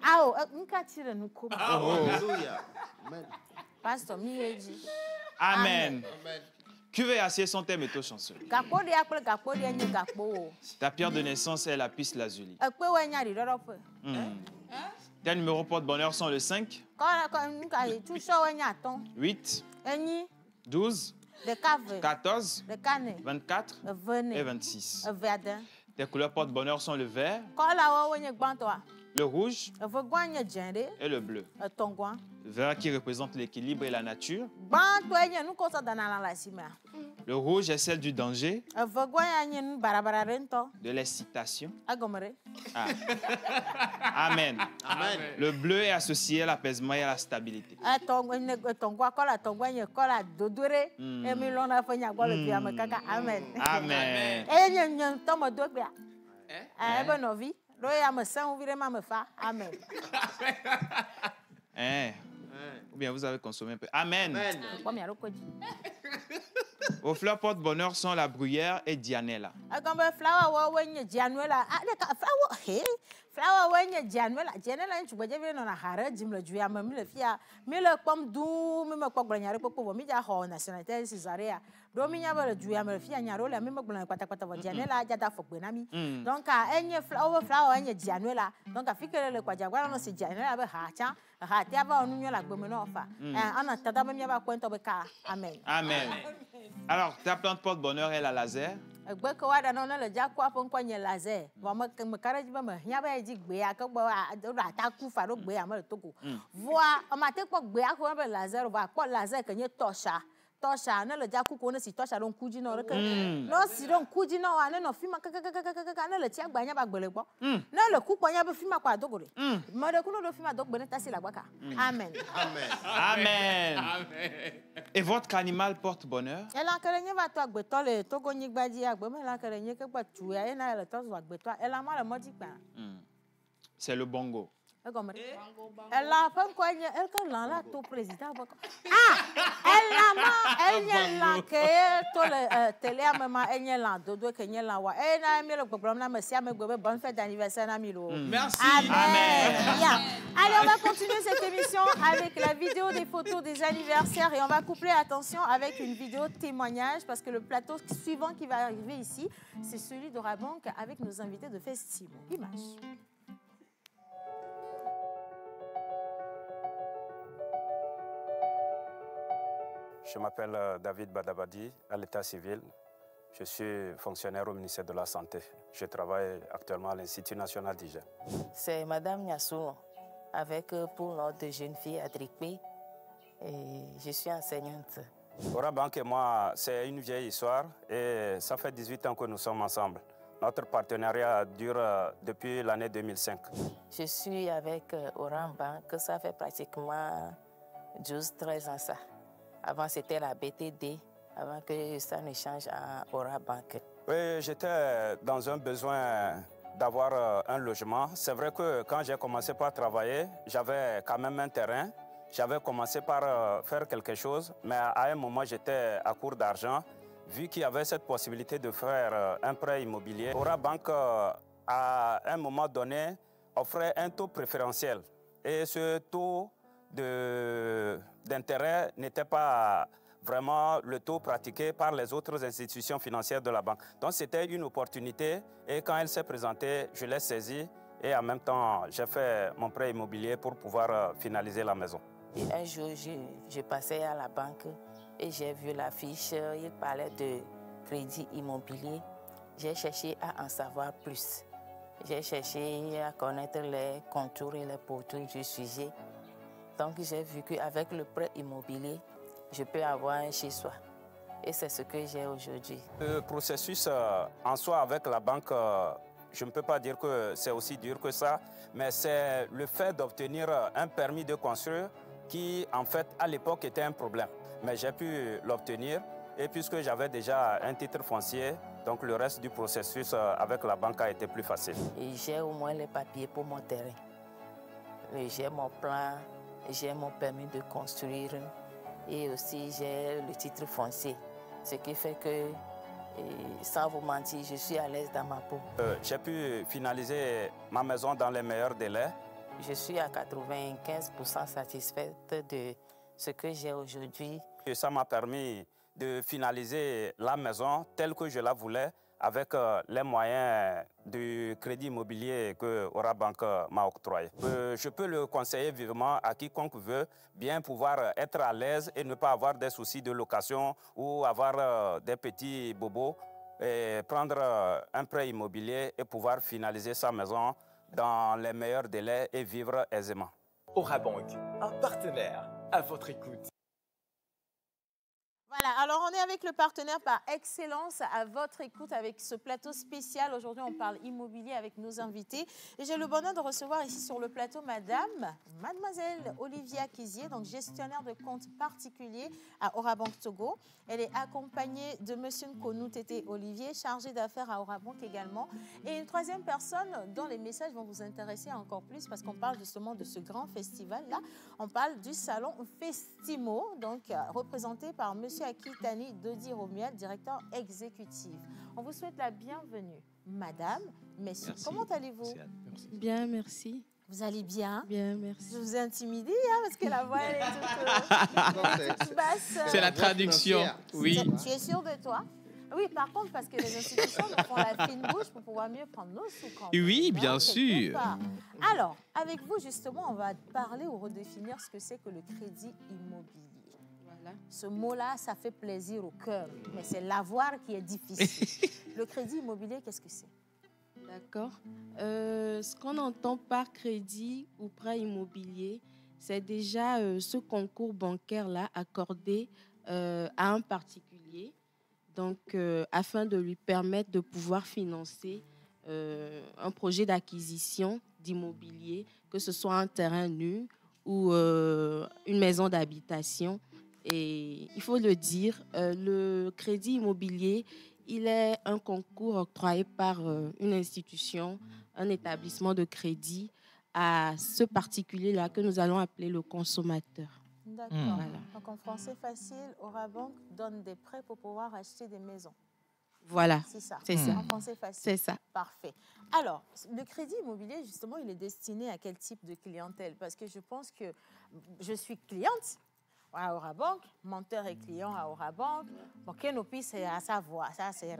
ao nka ti le nu kom Alléluia. Amen. pastor mi ye dzi Amen. QVAC sont tes métaux chanceux. gakpo ɖe kple gakpo ɖe nye gakpo o Ta pierre de naissance est la piste lazuli. ekpe wo nya ɖiɖɔɖɔƒe Tes numéros porte-bonheur sont le 5, kɔ nuka yi tu sɔ wo nya atɔ 8, enyi 12, ɖeka ve 14, ɖeka ne 24 eve et ne 26. eve ade Tes couleurs porte-bonheur sont le vert, kɔla wo nye gbãtɔa le rouge eve gbã nye dze ɖe et le bleu. etɔngua Le vert qui représente l'équilibre et la nature. gbãtɔe nye nu ko sɔ dana la le asimea Le rouge est celle du danger, eve gbã ya nye nu barabara ɖe ŋutɔ de l'excitation. egɔme ɖe Ah. Amen. Amen. Le bleu est associé à l'apaisement et à la stabilité. etɔngua kɔla etɔngua nye kɔla dodo ɖe emi lɔna eƒe nyagbɔ le via me kaka amen Amen. eye nye ŋutɔ me do gbea ebe nɔvi ɖo ya me seŋu vi ɖe ma me fa amen Hein? Ou bien vous avez consommé un peu. Amen. Amen. kpɔ mia ɖokui dzi Vos fleurs porte-bonheur sont la bruyère et Dianella. egɔme be flawa woe nye dzianue la ɖeka flawa Flower when Januela, Januela, tu vois, j'avais dans la harre, Jim le Juya, même le fia, mais le pomme doux, même pas granier pour Mija Ho, nationalité Césarea. Domina le Juya, me fia, Niarola, même pas Pata Januela, Jada for Benami. Donc, à any flower, and Januela. Donc, à fique le Quajaguano, c'est Januela, Hacha, Hatiaba, on nous la Gomenofa. Anna Tadaba Miaba Quento Beca. Amen. Amen. Alors, ta plante porte-bonheur est la laser. Bekoada non le jakwa pon kwanye laser wa me karaji ba me nya ba ji gbe aka gbo ata ku fa ro gbe amere toko voa o ma te ko gbe aka ba laser ba ko laser kenye tosha na le jaku ko ne si tosha don kuji no re no si don kuji no wa ne no fima kaka na le ti agba nya ba gbele gbo na le ku nya ba fima kwa dogore mo de ku no do fima dogbe ne tasi la gbaka amen amen amen et votre animal porte bonheur. Elle a créé va toi agbeto le togo nyi gbaji agbe me la créé ke gba tu ya na le to so agbeto elle a mal modi pa c'est le bongo. Elle a pas quoi elle que là tout président elle la que to le télé maman elle la dodo que elle la wa elle na mi le problème na merci me gobe bonne fête d'anniversaire na mi lo merci amen. Allez, on va continuer cette émission avec la vidéo des photos des anniversaires et on va coupler attention avec une vidéo témoignage parce que le plateau suivant qui va arriver ici c'est celui d'Orabank avec nos invités de Festimo. Image. Je m'appelle David Badabadi, à l'état civil. Je suis fonctionnaire au ministère de la Santé. Je travaille actuellement à l'Institut national d'hygiène. C'est Madame Niassou, avec pour l'ordre de jeunes filles à Drikpi. Et je suis enseignante. Orabank et moi, c'est une vieille histoire et ça fait 18 ans que nous sommes ensemble. Notre partenariat dure depuis l'année 2005. Je suis avec Orabank, ça fait pratiquement 12-13 ans ça. Avant, c'était la BTD, avant que ça ne change à Orabank. Oui, j'étais dans un besoin d'avoir un logement. C'est vrai que quand j'ai commencé par travailler, j'avais quand même un terrain. J'avais commencé par faire quelque chose, mais à un moment, j'étais à court d'argent. Vu qu'il y avait cette possibilité de faire un prêt immobilier, Orabank, à un moment donné, offrait un taux préférentiel. Et ce taux d'intérêt n'était pas vraiment le taux pratiqué par les autres institutions financières de la banque. Donc c'était une opportunité et quand elle s'est présentée, je l'ai saisie et en même temps, j'ai fait mon prêt immobilier pour pouvoir finaliser la maison. Et un jour, je passais à la banque et j'ai vu l'affiche, il parlait de crédit immobilier. J'ai cherché à en savoir plus. J'ai cherché à connaître les contours et les pourtours du sujet. Donc, j'ai vu qu'avec le prêt immobilier, je peux avoir un chez soi. Et c'est ce que j'ai aujourd'hui. Le processus en soi avec la banque, je ne peux pas dire que c'est aussi dur que ça, mais c'est le fait d'obtenir un permis de construire qui, en fait, à l'époque, était un problème. Mais j'ai pu l'obtenir et puisque j'avais déjà un titre foncier, donc le reste du processus avec la banque a été plus facile. Et j'ai au moins les papiers pour mon terrain. J'ai mon plan. J'ai mon permis de construire et aussi j'ai le titre foncier. Ce qui fait que, sans vous mentir, je suis à l'aise dans ma peau. J'ai pu finaliser ma maison dans les meilleurs délais. Je suis à 95% satisfaite de ce que j'ai aujourd'hui. Et ça m'a permis de finaliser la maison telle que je la voulais avec les moyens du crédit immobilier que Orabank m'a octroyé. Je peux le conseiller vivement à quiconque veut bien pouvoir être à l'aise et ne pas avoir des soucis de location ou avoir des petits bobos et prendre un prêt immobilier et pouvoir finaliser sa maison dans les meilleurs délais et vivre aisément. Orabank, un partenaire à votre écoute. Voilà, alors on est avec le partenaire par excellence à votre écoute avec ce plateau spécial. Aujourd'hui, on parle immobilier avec nos invités. Et j'ai le bonheur de recevoir ici sur le plateau mademoiselle Olivia Kizier, donc gestionnaire de compte particulier à Orabank Togo. Elle est accompagnée de monsieur Nkonou Tété Olivier, chargé d'affaires à Orabank également. Et une troisième personne dont les messages vont vous intéresser encore plus parce qu'on parle justement de ce grand festival-là. On parle du salon Festimo, donc représenté par monsieur Akitani Dodi Romuald, directeur exécutif. On vous souhaite la bienvenue. madame, messieurs. Merci. Comment allez-vous? Bien, merci. Vous allez bien? Bien, merci. Je vous ai intimidé, hein, parce que la voix, elle est toute basse. C'est la traduction. Oui. Tu es sûr de toi? Oui, par contre, parce que les institutions nous font la fine bouche pour pouvoir mieux prendre nos sous. Quand même, Oui, hein, bien quelque sûr. part. Alors, avec vous, justement, on va parler ou redéfinir ce que c'est que le crédit immobilier. Voilà. Ce mot-là, ça fait plaisir au cœur, mais c'est l'avoir qui est difficile. Le crédit immobilier, qu'est-ce que c'est? D'accord. Ce qu'on entend par crédit ou prêt immobilier, c'est déjà ce concours bancaire-là accordé à un particulier, donc afin de lui permettre de pouvoir financer un projet d'acquisition d'immobilier, que ce soit un terrain nu ou une maison d'habitation. Et il faut le dire, le crédit immobilier, il est un concours octroyé par une institution, un établissement de crédit à ce particulier-là que nous allons appeler le consommateur. D'accord. Voilà. Donc, en français facile, Orabank donne des prêts pour pouvoir acheter des maisons. Voilà, C'est ça. c'est ça. En français facile. C'est ça. Parfait. Alors, le crédit immobilier, justement, il est destiné à quel type de clientèle? Parce que je pense que je suis cliente à Orabank, monteur et client à Orabank. Bon, Kenopi, c'est à savoir. Ça, c'est...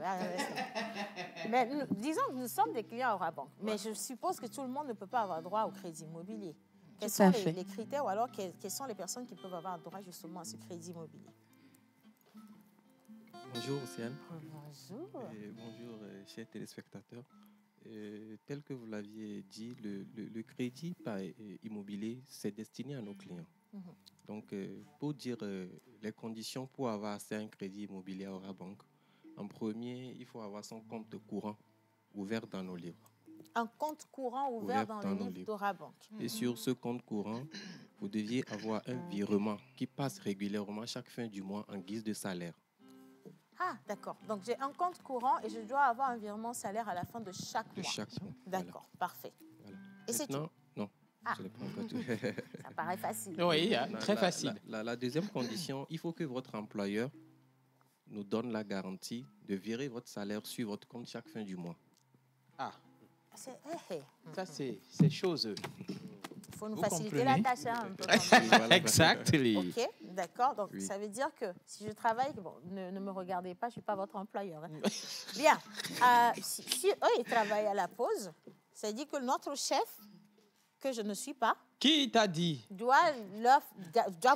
Mais disons que nous sommes des clients à Orabank. Mais je suppose que tout le monde ne peut pas avoir droit au crédit immobilier. Quels sont les critères ou alors quelles sont les personnes qui peuvent avoir droit justement à ce crédit immobilier? Bonjour Océane. Bonjour. Bonjour chers téléspectateurs. Tel que vous l'aviez dit, le crédit par immobilier, c'est destiné à nos clients. Donc, pour dire les conditions pour avoir accès à un crédit immobilier à Orabank, en premier, il faut avoir son compte courant ouvert dans nos livres. Un compte courant ouvert dans le livre d'Orabank. Et sur ce compte courant, vous deviez avoir un virement qui passe régulièrement chaque fin du mois en guise de salaire. Ah, d'accord. Donc, j'ai un compte courant et je dois avoir un virement salaire à la fin de chaque mois. Chaque mois. D'accord, parfait. Voilà. Et c'est tout? Non. Ah. Ce n'est pas encore tout. Ça paraît facile. Oui, très facile. La deuxième condition, il faut que votre employeur nous donne la garantie de virer votre salaire sur votre compte chaque fin du mois. Ah, C'est ça, c'est chose. Il faut nous Vous faciliter comprenez? la tâche un peu. Quand même. Exactly. Ok, d'accord. Donc, Oui. ça veut dire que si je travaille, bon, ne me regardez pas, je ne suis pas votre employeur. Hein. Bien. Si eux, ils travaillent à la pause, ça dit que notre chef, que je ne suis pas, Qui t'a dit? doit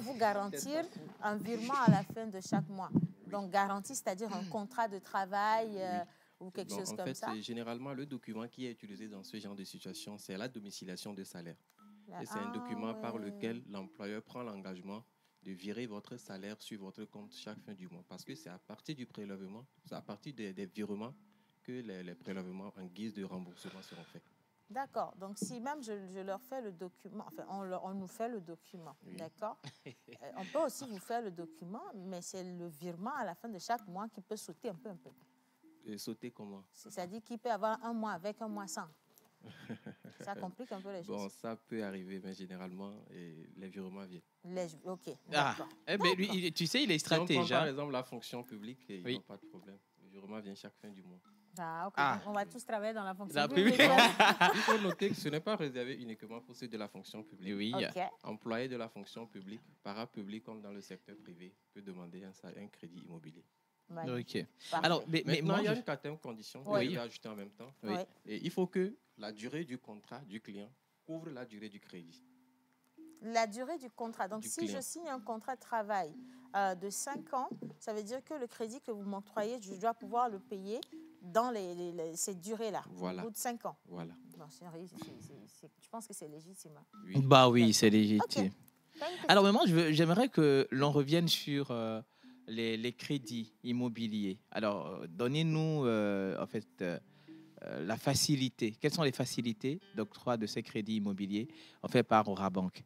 vous garantir un virement à la fin de chaque mois. Donc, garantie, c'est-à-dire un contrat de travail ou quelque chose comme ça. Généralement, le document qui est utilisé dans ce genre de situation, c'est la domiciliation de salaire. Et c'est un document par lequel l'employeur prend l'engagement de virer votre salaire sur votre compte chaque fin du mois. Parce que c'est à partir du prélèvement, c'est à partir des virements que les prélèvements en guise de remboursement seront faits. D'accord. Donc, si même je leur fais le document, enfin, on nous fait le document, Oui. d'accord? On peut aussi vous faire le document, mais c'est le virement à la fin de chaque mois qui peut sauter un peu. Et sauter comment? C'est-à-dire qu'il peut avoir un mois avec, un mois sans. Ça complique un peu les choses. Bon, ça peut arriver, mais généralement, les virements viennent. Ok, Ah, d'accord. eh ben, lui, tu sais, il est Si on prend stratège. par Hein. exemple la fonction publique, il n'y Oui. a pas de problème. Le virement vient chaque fin du mois. Ah, ok. Ah. Donc, on va tous travailler dans la fonction La publique. publique. Il faut noter que ce n'est pas réservé uniquement pour ceux de la fonction publique. Oui. Ok. Employé de la fonction publique, parapublic comme dans le secteur privé, peut demander un crédit immobilier. Magnifique. Ok. Parfait. Alors, mais Maintenant, moi, il y a une quatrième condition que Oui. je vais ajouter en même temps. Oui. Oui. Et il faut que la durée du contrat du client couvre la durée du crédit. La durée du contrat. Donc, Du si client. je signe un contrat de travail de 5 ans, ça veut dire que le crédit que vous m'octroyez, je dois pouvoir le payer dans ces durées-là, Voilà. au bout de 5 ans. Voilà. Non, je pense que c'est légitime. Hein. Oui. bah oui, c'est légitime. Ok. T'as une question? Alors, moi, j'aimerais que l'on revienne sur les crédits immobiliers. Alors, donnez-nous, en fait, la facilité. Quelles sont les facilités d'octroi de ces crédits immobiliers en fait par Orabank?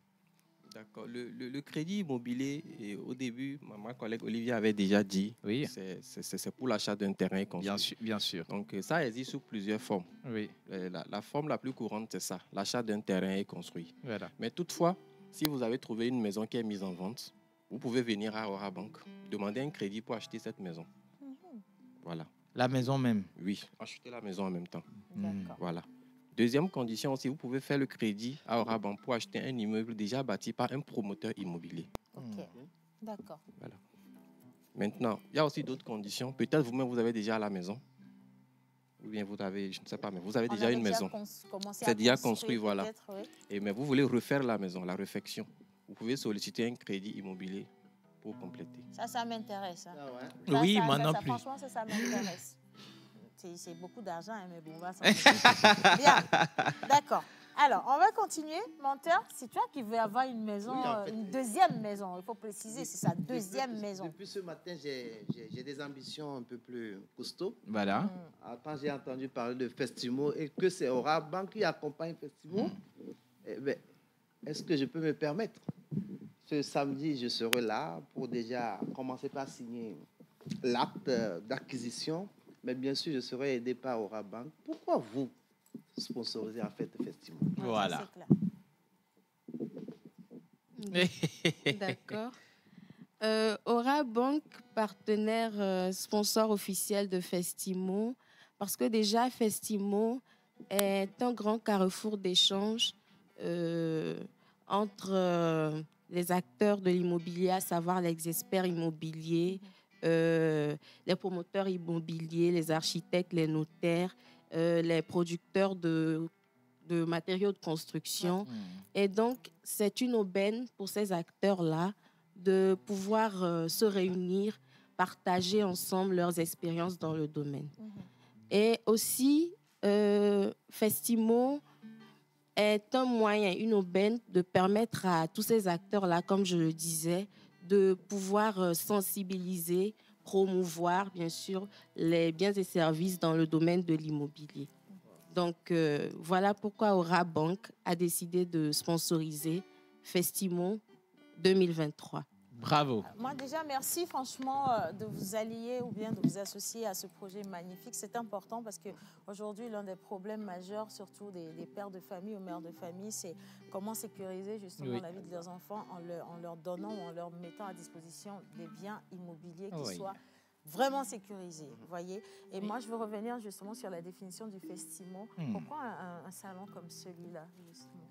D'accord. Le crédit immobilier, et au début, ma collègue Olivier avait déjà dit, Oui. c'est pour l'achat d'un terrain construit. Bien sûr, bien sûr. Donc, ça existe sous plusieurs formes. Oui, La forme la plus courante, c'est ça, l'achat d'un terrain est construit. voilà. Mais toutefois, si vous avez trouvé une maison qui est mise en vente, vous pouvez venir à Orabank, demander un crédit pour acheter cette maison. Voilà. La maison même. Oui, acheter la maison en même temps. D'accord. Voilà. Deuxième condition aussi, vous pouvez faire le crédit à Orabank pour acheter un immeuble déjà bâti par un promoteur immobilier. Ok. D'accord. Voilà. Maintenant, il y a aussi d'autres conditions. Peut-être vous-même, vous avez déjà la maison. Ou bien vous avez, je ne sais pas, mais vous avez déjà une maison. C'est déjà construit, voilà. Oui. Mais vous voulez refaire la maison, la réfection. Vous pouvez solliciter un crédit immobilier pour compléter. Ça m'intéresse. Hein. Oui, moi non plus. Franchement, ça m'intéresse. C'est beaucoup d'argent, hein, mais bon, on va s'en Bien, d'accord. Alors, on va continuer. Menteur, c'est toi qui veux avoir une maison, Oui, en fait, une deuxième maison. Il faut préciser, c'est sa deuxième maison. Depuis ce matin, j'ai des ambitions un peu plus costauds. Voilà. Quand j'ai entendu parler de Festimo et que c'est Orabank qui accompagne Festimo, eh ben, est-ce que je peux me permettre? Ce samedi, je serai là pour déjà commencer par signer l'acte d'acquisition. Mais bien sûr, je serai aidé par Orabank. Pourquoi vous sponsorisez en fait Festimo? Voilà. D'accord. Orabank, partenaire sponsor officiel de Festimo, parce que déjà Festimo est un grand carrefour d'échange entre les acteurs de l'immobilier, à savoir les experts immobiliers, les promoteurs immobiliers, les architectes, les notaires, les producteurs de matériaux de construction. Et donc, c'est une aubaine pour ces acteurs-là de pouvoir se réunir, partager ensemble leurs expériences dans le domaine. Et aussi, Festimo est un moyen, une aubaine de permettre à tous ces acteurs-là, comme je le disais, de pouvoir sensibiliser, promouvoir, bien sûr, les biens et services dans le domaine de l'immobilier. Donc, voilà pourquoi Orabank a décidé de sponsoriser Festimo 2023. Bravo. Moi, déjà, merci franchement de vous allier ou bien de vous associer à ce projet magnifique. C'est important parce qu'aujourd'hui, l'un des problèmes majeurs, surtout des pères de famille ou mères de famille, c'est comment sécuriser justement la vie de leurs enfants en leur donnant ou en leur mettant à disposition des biens immobiliers qui soient vraiment sécurisés. Vous voyez. Et moi, je veux revenir justement sur la définition du Festimo. Pourquoi un salon comme celui-là, justement?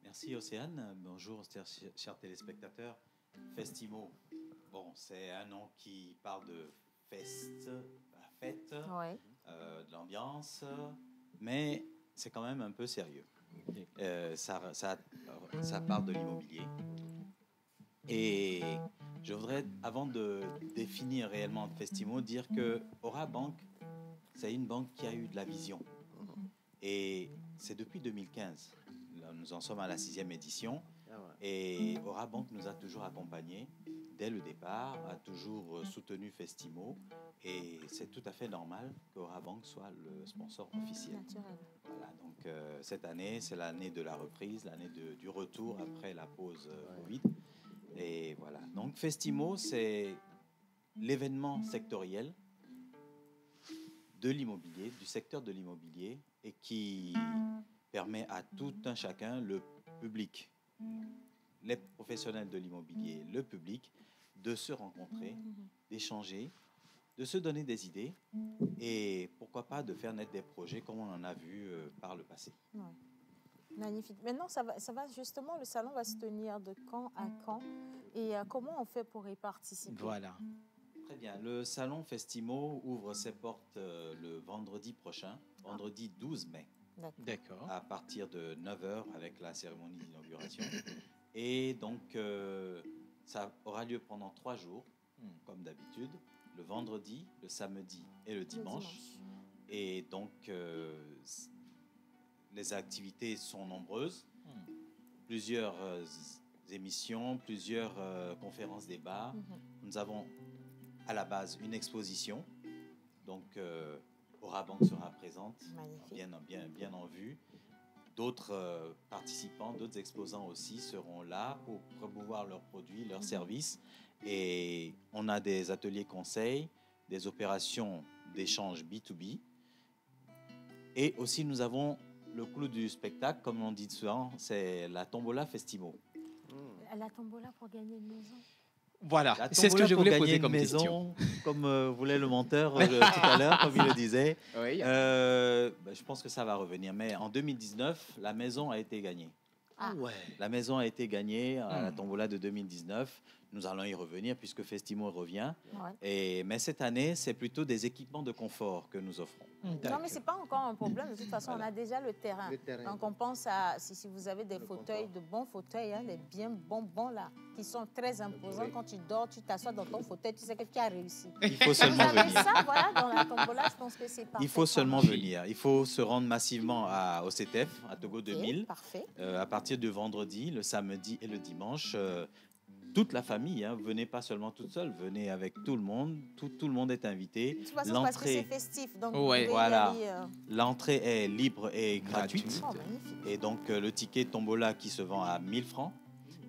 Merci Océane. Bonjour, chers téléspectateurs. Festimo, bon, c'est un nom qui parle de fête, la fête, de l'ambiance, mais c'est quand même un peu sérieux. Ça parle de l'immobilier. Et je voudrais, avant de définir réellement Festimo, dire que Orabank, c'est une banque qui a eu de la vision. Et c'est depuis 2015. Là, nous en sommes à la 6e édition. Et Orabank nous a toujours accompagnés dès le départ, a toujours soutenu Festimo. Et c'est tout à fait normal qu'Orabank soit le sponsor officiel. Voilà, donc cette année, c'est l'année de la reprise, l'année du retour après la pause Covid. Et voilà. Donc Festimo, c'est l'événement sectoriel de l'immobilier, du secteur de l'immobilier, et qui permet à tout un chacun, le public, les professionnels de l'immobilier, le public, de se rencontrer, d'échanger, de se donner des idées et pourquoi pas de faire naître des projets comme on en a vu par le passé. Ouais. Magnifique. Maintenant, ça va justement, le salon va se tenir de quand à quand et comment on fait pour y participer? Voilà. Très bien. Le salon Festimo ouvre ses portes le vendredi prochain, vendredi 12 mai. D'accord. À partir de 9h avec la cérémonie d'inauguration. Et donc, ça aura lieu pendant 3 jours, comme d'habitude, le vendredi, le samedi et le dimanche. Et donc, les activités sont nombreuses. Plusieurs émissions, plusieurs conférences, débats. Nous avons à la base une exposition. Donc, Orabank sera présente, bien en vue. D'autres participants, d'autres exposants aussi seront là pour promouvoir leurs produits, leurs services. Et on a des ateliers conseils, des opérations d'échange B2B. Et aussi, nous avons le clou du spectacle, comme on dit souvent, c'est la Tombola Festimo. La Tombola pour gagner une maison? Voilà, La c'est ce que tombola je pour voulais gagner poser une comme maison, question. comme voulait le monteur tout à l'heure, comme il le disait. Oui. Je pense que ça va revenir. Mais en 2019, la maison a été gagnée. Ah ouais. La maison a été gagnée à la tombola de 2019. Nous allons y revenir puisque Festimo revient. Ouais. Mais cette année, c'est plutôt des équipements de confort que nous offrons. Non, mais ce n'est pas encore un problème. De toute façon, on a déjà le terrain. Donc, on pense à, si vous avez des fauteuils, de bons fauteuils, hein, les bien bons là, qui sont très imposants. Quand tu dors, tu t'assois dans ton fauteuil, tu sais que tu as réussi. Il faut seulement vous avez venir. ça, voilà, dans la tombola, je pense que c'est parfait. Il faut seulement venir. Il faut se rendre massivement au CETEF, à Togo 2000, parfait. À partir de vendredi, le samedi et le dimanche. Toute la famille, hein, venez pas seulement toute seule, venez avec tout le monde. Tout le monde est invité. De toute façon, parce que c'est festif, donc voilà. L'entrée est libre et gratuite. Oh, magnifique. Et donc le ticket tombola qui se vend à 1000 francs.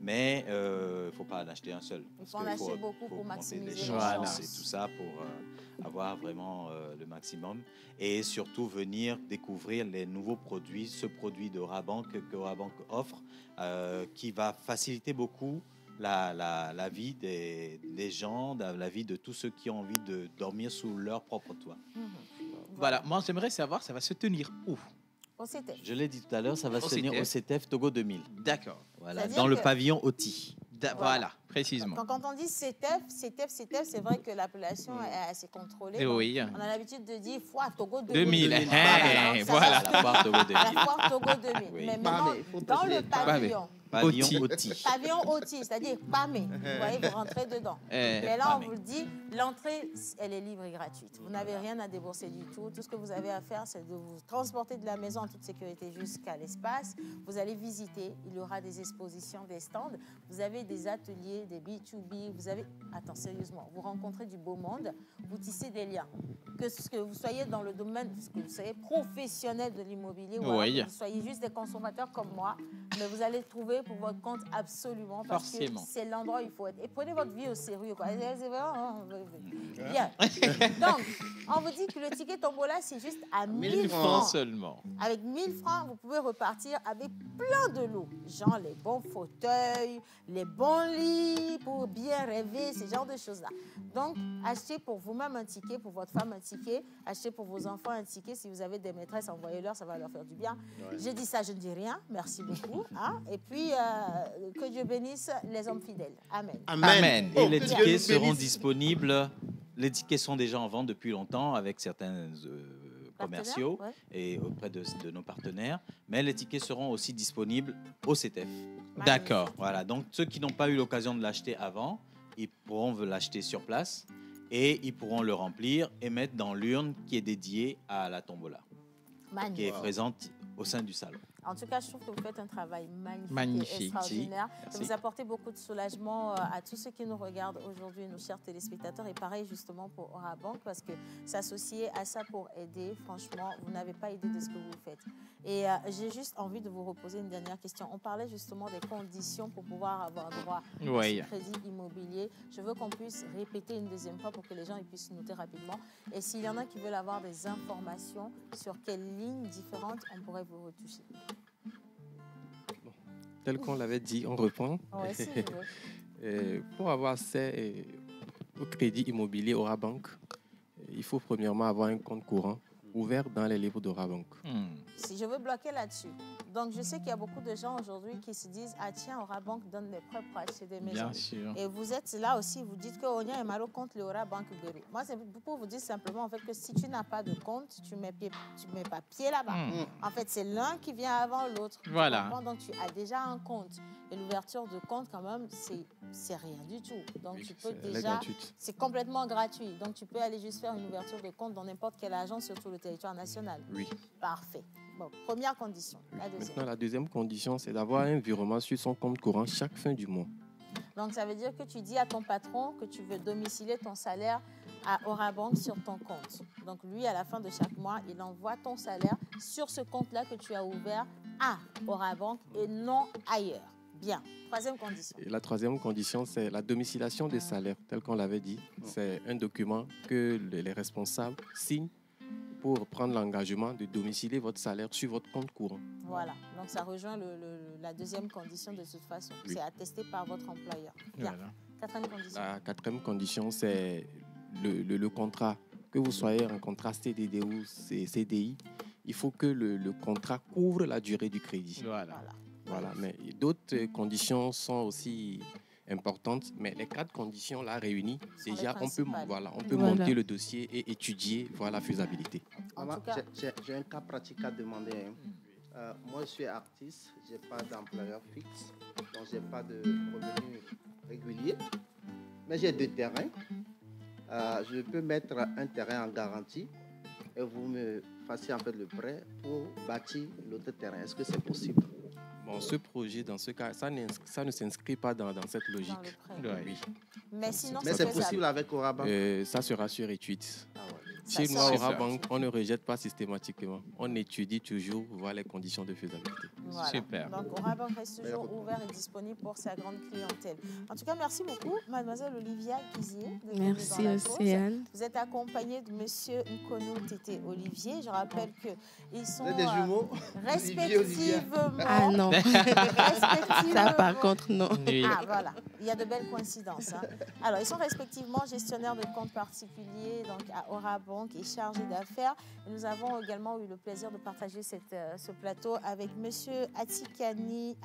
Mais il ne faut pas en acheter un seul. Il faut en acheter beaucoup pour maximiser les chances. Et tout ça pour avoir vraiment le maximum. Et surtout venir découvrir les nouveaux produits, ce produit de Orabank que Orabank offre, qui va faciliter beaucoup la vie des gens, la vie de tous ceux qui ont envie de dormir sous leur propre toit. Voilà, moi j'aimerais savoir, ça va se tenir où? Au CETEF. Je l'ai dit tout à l'heure, ça va se tenir au CETEF Togo 2000. D'accord. Voilà, dans le pavillon Oti. Voilà, précisément. Quand on dit CETEF, c'est vrai que l'appellation est assez contrôlée. Oui. On a l'habitude de dire foire Togo 2000. 2000. Voilà. La foire Togo 2000. La foire Togo 2000. Oui. Mais maintenant, dans le pavillon. Pavillon Oti. Pavillon Oti, c'est-à-dire Pamé. Vous voyez, vous rentrez dedans. Mais là, on vous le dit, l'entrée, elle est libre et gratuite. Vous n'avez rien à débourser du tout. Tout ce que vous avez à faire, c'est de vous transporter de la maison en toute sécurité jusqu'à l'espace. Vous allez visiter. Il y aura des expositions, des stands. Vous avez des ateliers, des B2B. Vous avez... Attends, sérieusement, vous rencontrez du beau monde. Vous tissez des liens. Que vous soyez dans le domaine, que vous soyez professionnel de l'immobilier ou que vous soyez juste des consommateurs comme moi, mais vous allez trouver pour votre compte absolument parce que c'est l'endroit où il faut être. Et prenez votre vie au sérieux, quoi. Bien. Donc, on vous dit que le ticket tombola, c'est juste à 1000 francs seulement. Avec 1000 francs, vous pouvez repartir avec plein de lots. Genre les bons fauteuils, les bons lits pour bien rêver, ce genre de choses-là. Donc, achetez pour vous-même un ticket, pour votre femme un ticket, achetez pour vos enfants un ticket. Si vous avez des maîtresses, envoyez-leur, ça va leur faire du bien. J'ai dit ça, je ne dis rien. Merci beaucoup. Hein? Et puis, que Dieu bénisse les hommes fidèles. Amen. Amen. Et les tickets seront disponibles. Les tickets sont déjà en vente depuis longtemps avec certains commerciaux et auprès de nos partenaires. Mais les tickets seront aussi disponibles au CETEF. D'accord. Voilà. Donc, ceux qui n'ont pas eu l'occasion de l'acheter avant, ils pourront l'acheter sur place et ils pourront le remplir et mettre dans l'urne qui est dédiée à la tombola, qui est présente au sein du salon. En tout cas, je trouve que vous faites un travail magnifique et extraordinaire. Merci. Vous apportez beaucoup de soulagement à tous ceux qui nous regardent aujourd'hui, nos chers téléspectateurs. Et pareil, justement, pour Orabank, parce que s'associer à ça pour aider, franchement, vous n'avez pas idée de ce que vous faites. Et j'ai juste envie de vous reposer une dernière question. On parlait justement des conditions pour pouvoir avoir droit à ce crédit immobilier. Je veux qu'on puisse répéter une deuxième fois pour que les gens puissent noter rapidement. Et s'il y en a qui veulent avoir des informations sur quelles lignes différentes on pourrait vous retoucher. Tel qu'on l'avait dit, on reprend. Ouais, si je veux. Pour avoir accès au crédit immobilier Orabank, il faut premièrement avoir un compte courant ouvert dans les livres d'Orabank. Si je veux bloquer là-dessus. Donc, je sais qu'il y a beaucoup de gens aujourd'hui qui se disent « Ah tiens, Orabank donne des prêts pour acheter des maisons. » Bien sûr. Et vous êtes là aussi, vous dites que Onia et Malo compte le Orabank Bureau. Moi, c'est pour vous dire simplement en fait, que si tu n'as pas de compte, tu mets pas pied là-bas. En fait, c'est l'un qui vient avant l'autre. Voilà. Donc, tu as déjà un compte. Et l'ouverture de compte, quand même, c'est rien du tout. Donc, tu peux déjà... C'est complètement gratuit. Donc, tu peux aller juste faire une ouverture de compte dans n'importe quelle agence sur tout le territoire national. Oui. Parfait. Bon, première condition. La deuxième. Maintenant, la deuxième condition, c'est d'avoir un virement sur son compte courant chaque fin du mois. Donc, ça veut dire que tu dis à ton patron que tu veux domicilier ton salaire à Orabank sur ton compte. Donc, lui, à la fin de chaque mois, il envoie ton salaire sur ce compte-là que tu as ouvert à Orabank et non ailleurs. Bien. Troisième condition. Et la troisième condition, c'est la domiciliation des salaires, tel qu'on l'avait dit. C'est un document que les responsables signent pour prendre l'engagement de domicilier votre salaire sur votre compte courant. Voilà, donc ça rejoint la deuxième condition de toute façon. Oui. C'est attesté par votre employeur. Bien. Voilà. Quatrième condition. La quatrième condition, c'est le contrat. Que vous soyez en contrat CDD ou CDI, il faut que le contrat couvre la durée du crédit. Voilà. Mais d'autres conditions sont aussi importantes, mais les 4 conditions là réunies, déjà on peut monter le dossier et étudier, voir la faisabilité. Maman, j'ai un cas pratique à demander. Moi, je suis artiste, je n'ai pas d'employeur fixe, donc je n'ai pas de revenus réguliers, mais j'ai 2 terrains. Je peux mettre un terrain en garantie et vous me fassiez en fait le prêt pour bâtir l'autre terrain. Est-ce que c'est possible? Bon, ce projet, dans ce cas, ça ne s'inscrit pas dans cette logique. Oui. Mais sinon, c'est possible avec Orabank. Ça sera sur étude. Ça Chez nous, sera à Orabank, on ne rejette pas systématiquement. On étudie toujours, voir les conditions de faisabilité. Voilà. Super. Donc, Orabank reste toujours ouvert et disponible pour sa grande clientèle. En tout cas, merci beaucoup, mademoiselle Olivia Kizier. Merci, Océane. Vous êtes accompagnée de monsieur Nkono Tété Olivier. Je rappelle qu'ils sont Vous êtes des jumeaux respectivement... Ah non. Ça, par contre, non. Oui. Ah, voilà. Il y a de belles coïncidences. Hein. Alors, ils sont respectivement gestionnaires de comptes particuliers donc à Orabank et chargés d'affaires. Et nous avons également eu le plaisir de partager ce plateau avec monsieur Akitani.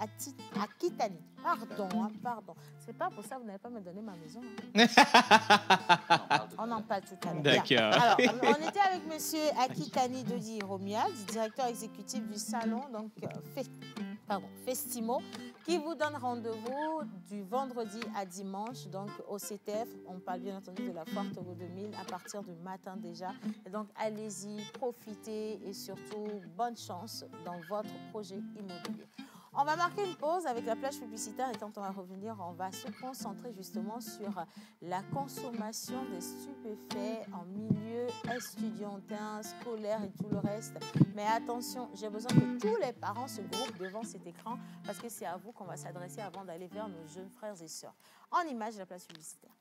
Pardon. C'est pas pour ça que vous n'avez pas me donné ma maison. Hein. On en parle tout à l'heure. D'accord. Alors, on était avec monsieur Akitani Dodi Romuald, directeur exécutif du salon, donc Festimo, qui vous donne rendez-vous du vendredi à dimanche, donc au CTF. On parle bien entendu de la Foire Togo 2000 à partir du matin déjà. Et donc, allez-y, profitez et surtout, bonne chance dans votre projet immobilier. On va marquer une pause avec la plage publicitaire et quand on va revenir, on va se concentrer justement sur la consommation des stupéfiants en milieu estudiantin, scolaire et tout le reste. Mais attention, j'ai besoin que tous les parents se groupent devant cet écran parce que c'est à vous qu'on va s'adresser avant d'aller vers nos jeunes frères et sœurs. En image, la plage publicitaire.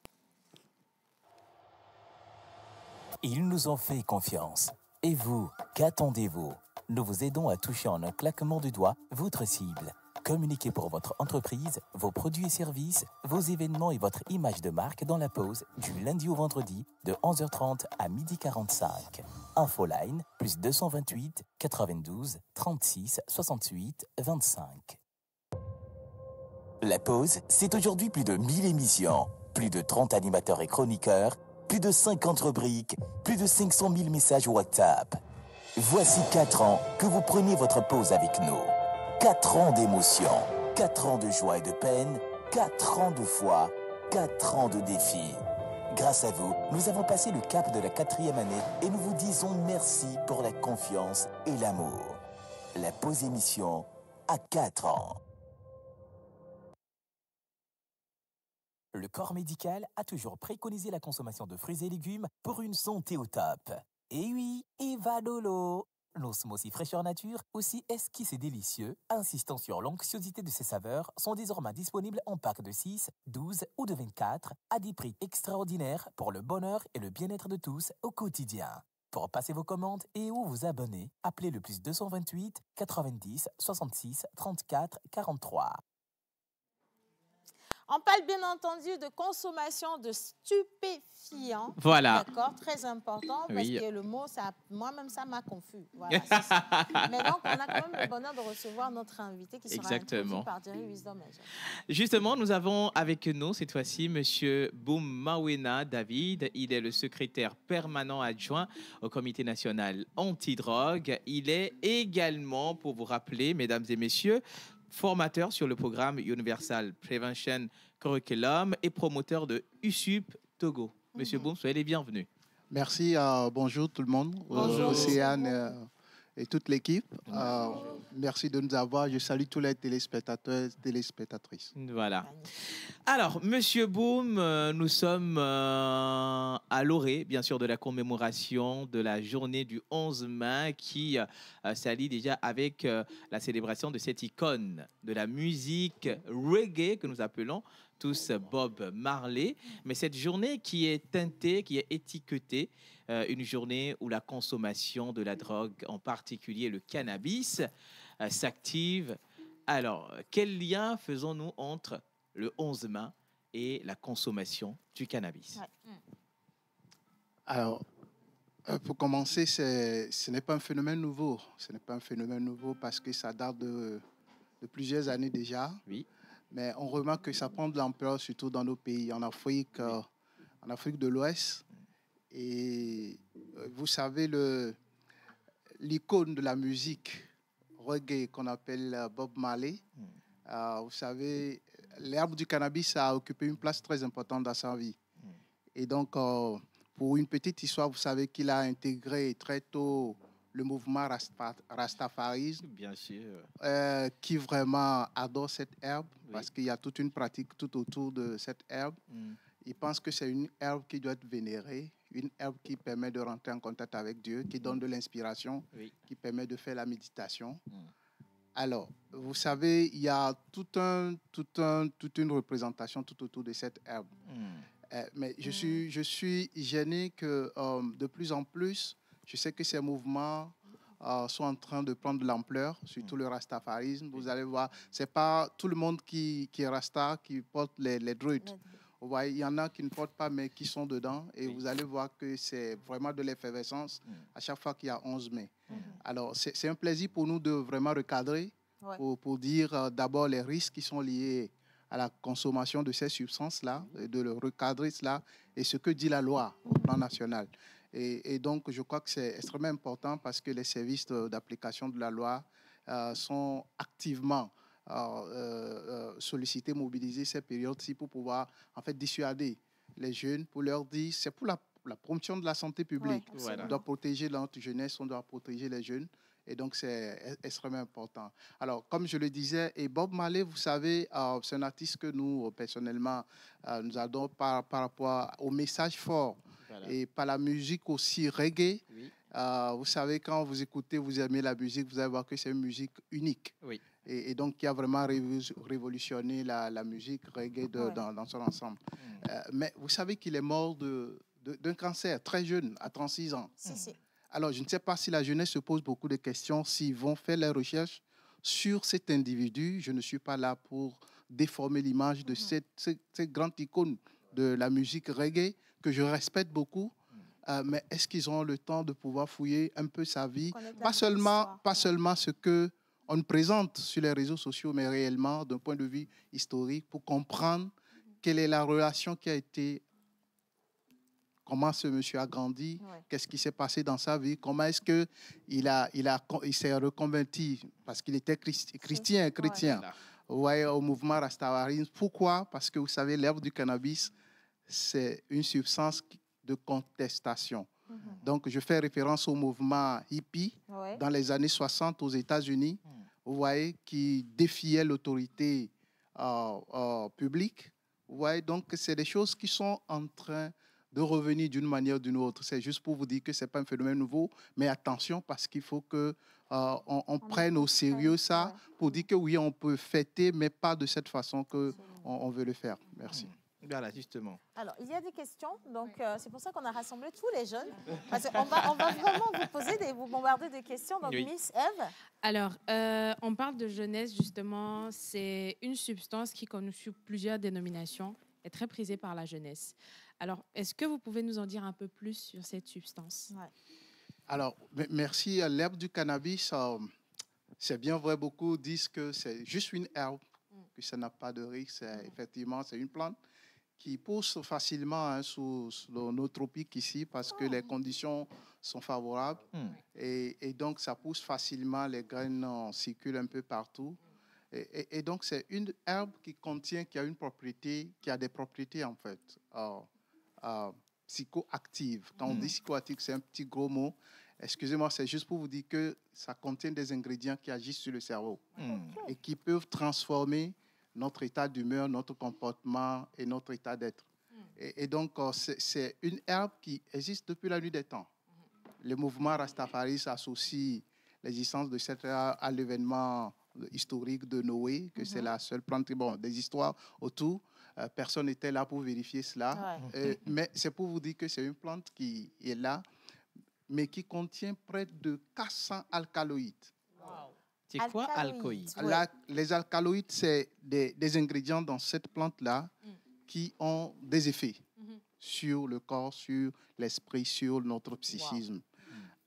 Ils nous ont fait confiance. Et vous, qu'attendez-vous? Nous vous aidons à toucher en un claquement de doigts votre cible. Communiquez pour votre entreprise, vos produits et services, vos événements et votre image de marque dans la pause du lundi au vendredi de 11h30 à 12h45. Infoline, plus 228 92 36 68 25. La pause, c'est aujourd'hui plus de 1000 émissions, plus de 30 animateurs et chroniqueurs, plus de 50 rubriques, plus de 500 000 messages WhatsApp. Voici 4 ans que vous preniez votre pause avec nous. 4 ans d'émotion, 4 ans de joie et de peine, 4 ans de foi, 4 ans de défis. Grâce à vous, nous avons passé le cap de la 4e année et nous vous disons merci pour la confiance et l'amour. La pause émission à 4 ans. Le corps médical a toujours préconisé la consommation de fruits et légumes pour une santé au top. Et oui, Eva Lolo, l'osmosie fraîcheur nature, aussi esquisse et délicieux, insistant sur l'onctuosité de ses saveurs, sont désormais disponibles en pack de 6, 12 ou de 24 à des prix extraordinaires pour le bonheur et le bien-être de tous au quotidien. Pour passer vos commandes et ou vous abonner, appelez le plus 228 90 66 34 43. On parle bien entendu de consommation de stupéfiants. Voilà. D'accord, très important parce Oui. que le mot, moi-même, ça m'a confus. Voilà, c'est ça. Mais donc, on a quand même le bonheur de recevoir notre invité qui sera introduit par Jerry Wisdom. Justement, nous avons avec nous cette fois-ci Monsieur Boum Mawena David. Il est le secrétaire permanent adjoint au Comité national antidrogue. Il est également, pour vous rappeler, mesdames et messieurs, formateur sur le programme Universal Prevention Curriculum et promoteur de USUP Togo. Monsieur Boum, soyez les bienvenus. Merci, bonjour tout le monde, Bonjour. Océane et toute l'équipe. Merci de nous avoir. Je salue tous les téléspectateurs et téléspectatrices. Voilà. Alors, Monsieur Boum, nous sommes à l'orée, bien sûr, de la commémoration de la journée du 11 mai qui s'allie déjà avec la célébration de cette icône de la musique reggae que nous appelons tous Bob Marley. Mais cette journée qui est teintée, qui est étiquetée, une journée où la consommation de la drogue, en particulier le cannabis, s'active. Alors, quel lien faisons-nous entre le 11 mai et la consommation du cannabis? Alors, pour commencer, ce n'est pas un phénomène nouveau. Ce n'est pas un phénomène nouveau parce que ça date de plusieurs années déjà. Oui. Mais on remarque que ça prend de l'ampleur, surtout dans nos pays, en Afrique de l'Ouest. Et vous savez, l'icône de la musique reggae qu'on appelle Bob Marley, vous savez, l'herbe du cannabis a occupé une place très importante dans sa vie. Et donc, pour une petite histoire, vous savez qu'il a intégré très tôt le mouvement rastafarisme, bien sûr, qui vraiment adore cette herbe, parce qu'il y a toute une pratique tout autour de cette herbe. Il pense que c'est une herbe qui doit être vénérée, une herbe qui permet de rentrer en contact avec Dieu, qui donne de l'inspiration, qui permet de faire la méditation. Alors, vous savez, il y a toute une représentation tout autour de cette herbe. Mais je suis gêné que de plus en plus, je sais que ces mouvements sont en train de prendre de l'ampleur, surtout le rastafarisme. Vous allez voir, ce n'est pas tout le monde qui est rasta qui porte les druides. Vous voyez, il y en a qui ne portent pas, mais qui sont dedans. Et vous allez voir que c'est vraiment de l'effervescence à chaque fois qu'il y a 11 mai. Alors, c'est un plaisir pour nous de vraiment recadrer, pour dire d'abord les risques qui sont liés à la consommation de ces substances-là, de le recadrer cela, et ce que dit la loi au plan national. Et donc, je crois que c'est extrêmement important parce que les services d'application de la loi sont activement sollicités, mobilisés ces périodes-ci pour pouvoir en fait dissuader les jeunes, pour leur dire, c'est pour la promotion de la santé publique. On doit protéger notre jeunesse, on doit protéger les jeunes. Et donc, c'est extrêmement important. Alors, comme je le disais, et Bob Marley, vous savez, c'est un artiste que nous, personnellement, nous adorons par rapport au message fort et par la musique aussi reggae. Vous savez, quand vous écoutez, vous aimez la musique, vous allez voir que c'est une musique unique. Et donc, qui a vraiment révolutionné la musique reggae dans son ensemble. Mais vous savez qu'il est mort d'un cancer très jeune, à 36 ans. Alors, je ne sais pas si la jeunesse se pose beaucoup de questions, s'ils vont faire les recherches sur cet individu. Je ne suis pas là pour déformer l'image de cette grande icône de la musique reggae, que je respecte beaucoup. Mais est-ce qu'ils auront le temps de pouvoir fouiller un peu sa vie? Pas seulement ce qu'on nous présente sur les réseaux sociaux, mais réellement d'un point de vue historique, pour comprendre quelle est la relation qui a été. Comment ce monsieur a grandi, qu'est-ce qui s'est passé dans sa vie, comment est-ce qu'il s'est reconverti, parce qu'il était chrétien, au mouvement rastafarisme. Pourquoi? Parce que vous savez, l'herbe du cannabis, c'est une substance de contestation. Donc, je fais référence au mouvement hippie dans les années 60 aux États-Unis, vous voyez, qui défiait l'autorité publique. Vous voyez, donc, c'est des choses qui sont en train de revenir d'une manière ou d'une autre. C'est juste pour vous dire que ce n'est pas un phénomène nouveau, mais attention, parce qu'il faut qu'on prenne au sérieux ça, pour dire que oui, on peut fêter, mais pas de cette façon qu'on veut le faire. Merci. Voilà, justement. Alors, il y a des questions, donc c'est pour ça qu'on a rassemblé tous les jeunes. Parce qu'on va vraiment vous bombarder de questions. Donc, Miss Eve. Alors, on parle de jeunesse, justement. C'est une substance qui, comme sur plusieurs dénominations, est très prisée par la jeunesse. Alors, est-ce que vous pouvez nous en dire un peu plus sur cette substance? Alors, merci. L'herbe du cannabis, c'est bien vrai, beaucoup disent que c'est juste une herbe, que ça n'a pas de risque. Effectivement, c'est une plante qui pousse facilement sous nos tropiques ici parce que les conditions sont favorables. Et donc, ça pousse facilement, les graines circulent un peu partout. Et donc, c'est une herbe qui a une propriété, qui a des propriétés, en fait, psychoactives. Quand on dit psychoactive, c'est un petit gros mot. Excusez-moi, c'est juste pour vous dire que ça contient des ingrédients qui agissent sur le cerveau et qui peuvent transformer notre état d'humeur, notre comportement et notre état d'être. Et donc, c'est une herbe qui existe depuis la nuit des temps. Le mouvement Rastafari associe l'existence de cette herbe à l'événement historique de Noé, que c'est la seule plante, bon, des histoires autour. personne n'était là pour vérifier cela. Mais c'est pour vous dire que c'est une plante qui est là, mais qui contient près de 400 alcaloïdes. C'est quoi alcaloïdes? Les alcaloïdes, c'est des ingrédients dans cette plante-là qui ont des effets sur le corps, sur l'esprit, sur notre psychisme.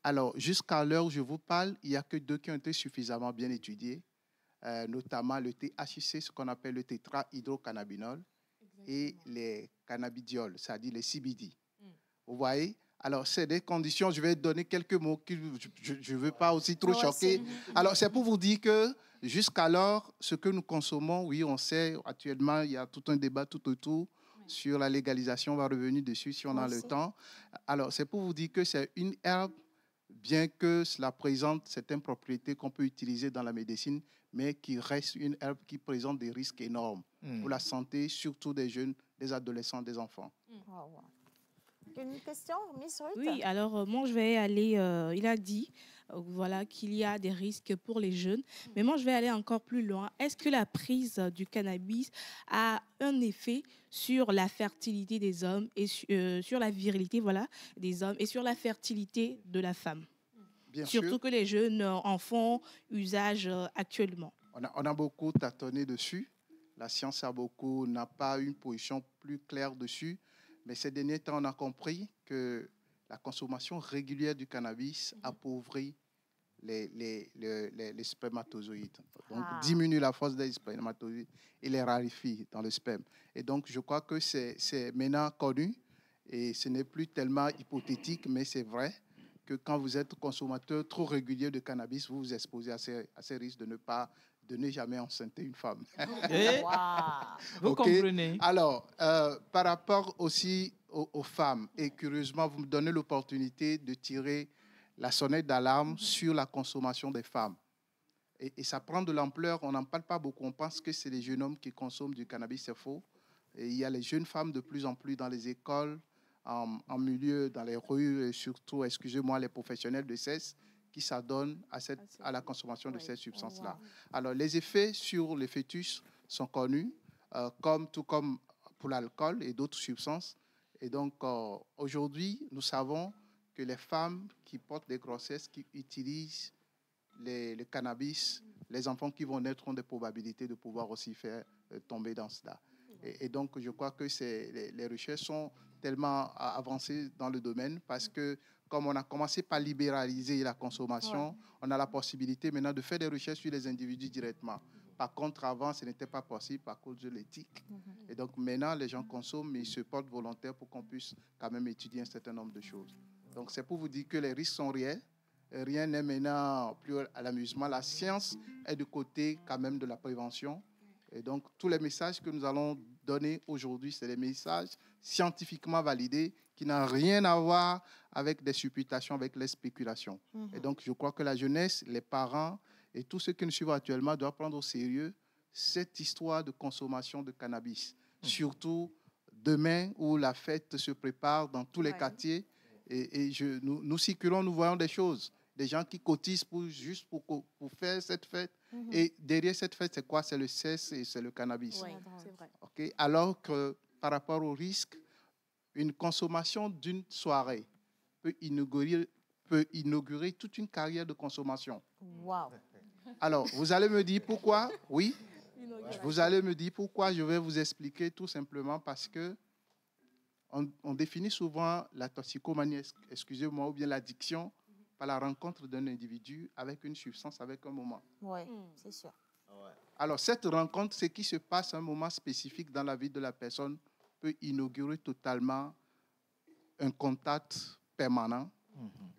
Alors, jusqu'à l'heure où je vous parle, il n'y a que 2 qui ont été suffisamment bien étudiés, notamment le THC, ce qu'on appelle le tétrahydrocannabinol, et les cannabidiols, c'est-à-dire les CBD. Vous voyez? Alors, c'est des conditions, je vais donner quelques mots que je ne veux pas aussi trop choquer. Alors, c'est pour vous dire que jusqu'alors, ce que nous consommons, oui, on sait, actuellement, il y a tout un débat tout autour sur la légalisation, on va revenir dessus si on a le temps. Alors, c'est pour vous dire que c'est une herbe, bien que cela présente certaines propriétés qu'on peut utiliser dans la médecine, mais qui reste une herbe qui présente des risques énormes pour la santé, surtout des jeunes, des adolescents, des enfants. Une question, Miss Ruth? Oui, alors moi je vais aller, il a dit voilà, qu'il y a des risques pour les jeunes, mais moi je vais aller encore plus loin. Est-ce que la prise du cannabis a un effet sur la fertilité des hommes et sur la virilité des hommes et sur la fertilité de la femme? Bien Surtout sûr. que les jeunes en font usage actuellement. On a beaucoup tâtonné dessus. La science n'a pas une position plus claire dessus. Mais ces derniers temps, on a compris que la consommation régulière du cannabis appauvrit les spermatozoïdes. Donc, diminue la force des spermatozoïdes et les raréfie dans le sperme. Et donc, je crois que c'est maintenant connu et ce n'est plus tellement hypothétique, mais c'est vrai que quand vous êtes consommateur trop régulier de cannabis, vous vous exposez à ces risques de ne jamais enceinter une femme. Vous comprenez? Alors, par rapport aussi aux femmes, et curieusement, vous me donnez l'opportunité de tirer la sonnette d'alarme sur la consommation des femmes. Et ça prend de l'ampleur, on n'en parle pas beaucoup, on pense que c'est les jeunes hommes qui consomment du cannabis, c'est faux. Et il y a les jeunes femmes de plus en plus dans les écoles, en milieu, dans les rues, et surtout, excusez-moi, les professionnels de sexe, qui s'adonnent à la consommation de ces substances-là. Alors, les effets sur les fœtus sont connus, tout comme pour l'alcool et d'autres substances. Et donc, aujourd'hui, nous savons que les femmes qui portent des grossesses, qui utilisent le cannabis, les enfants qui vont naître ont des probabilités de pouvoir aussi faire tomber dans cela. Et donc, je crois que les recherches sont tellement avancées dans le domaine parce que, comme on a commencé par libéraliser la consommation, on a la possibilité maintenant de faire des recherches sur les individus directement. Par contre, avant, ce n'était pas possible à cause de l'éthique. Et donc, maintenant, les gens consomment, mais ils se portent volontaires pour qu'on puisse quand même étudier un certain nombre de choses. Donc, c'est pour vous dire que les risques sont réels. Rien n'est maintenant plus à l'amusement. La science est du côté quand même de la prévention. Et donc, tous les messages que nous allons donner aujourd'hui, c'est des messages scientifiquement validés qui n'ont rien à voir avec des supputations, avec les spéculations. Et donc, je crois que la jeunesse, les parents et tous ceux qui nous suivent actuellement doivent prendre au sérieux cette histoire de consommation de cannabis. Surtout demain où la fête se prépare dans tous les quartiers. Et nous circulons, nous voyons des choses. Des gens qui cotisent juste pour faire cette fête. Et derrière cette fête, c'est quoi? C'est le sexe et c'est le cannabis. Oui, c'est vrai. Okay? Alors que par rapport au risque, une consommation d'une soirée peut inaugurer toute une carrière de consommation. Wow. Alors, vous allez me dire pourquoi? Oui. Vous allez me dire pourquoi? Je vais vous expliquer tout simplement parce que on définit souvent la toxicomanie, excusez-moi, ou bien l'addiction par la rencontre d'un individu avec une substance, avec un moment. Oui, c'est sûr. Alors, cette rencontre, ce qui se passe à un moment spécifique dans la vie de la personne peut inaugurer totalement un contact permanent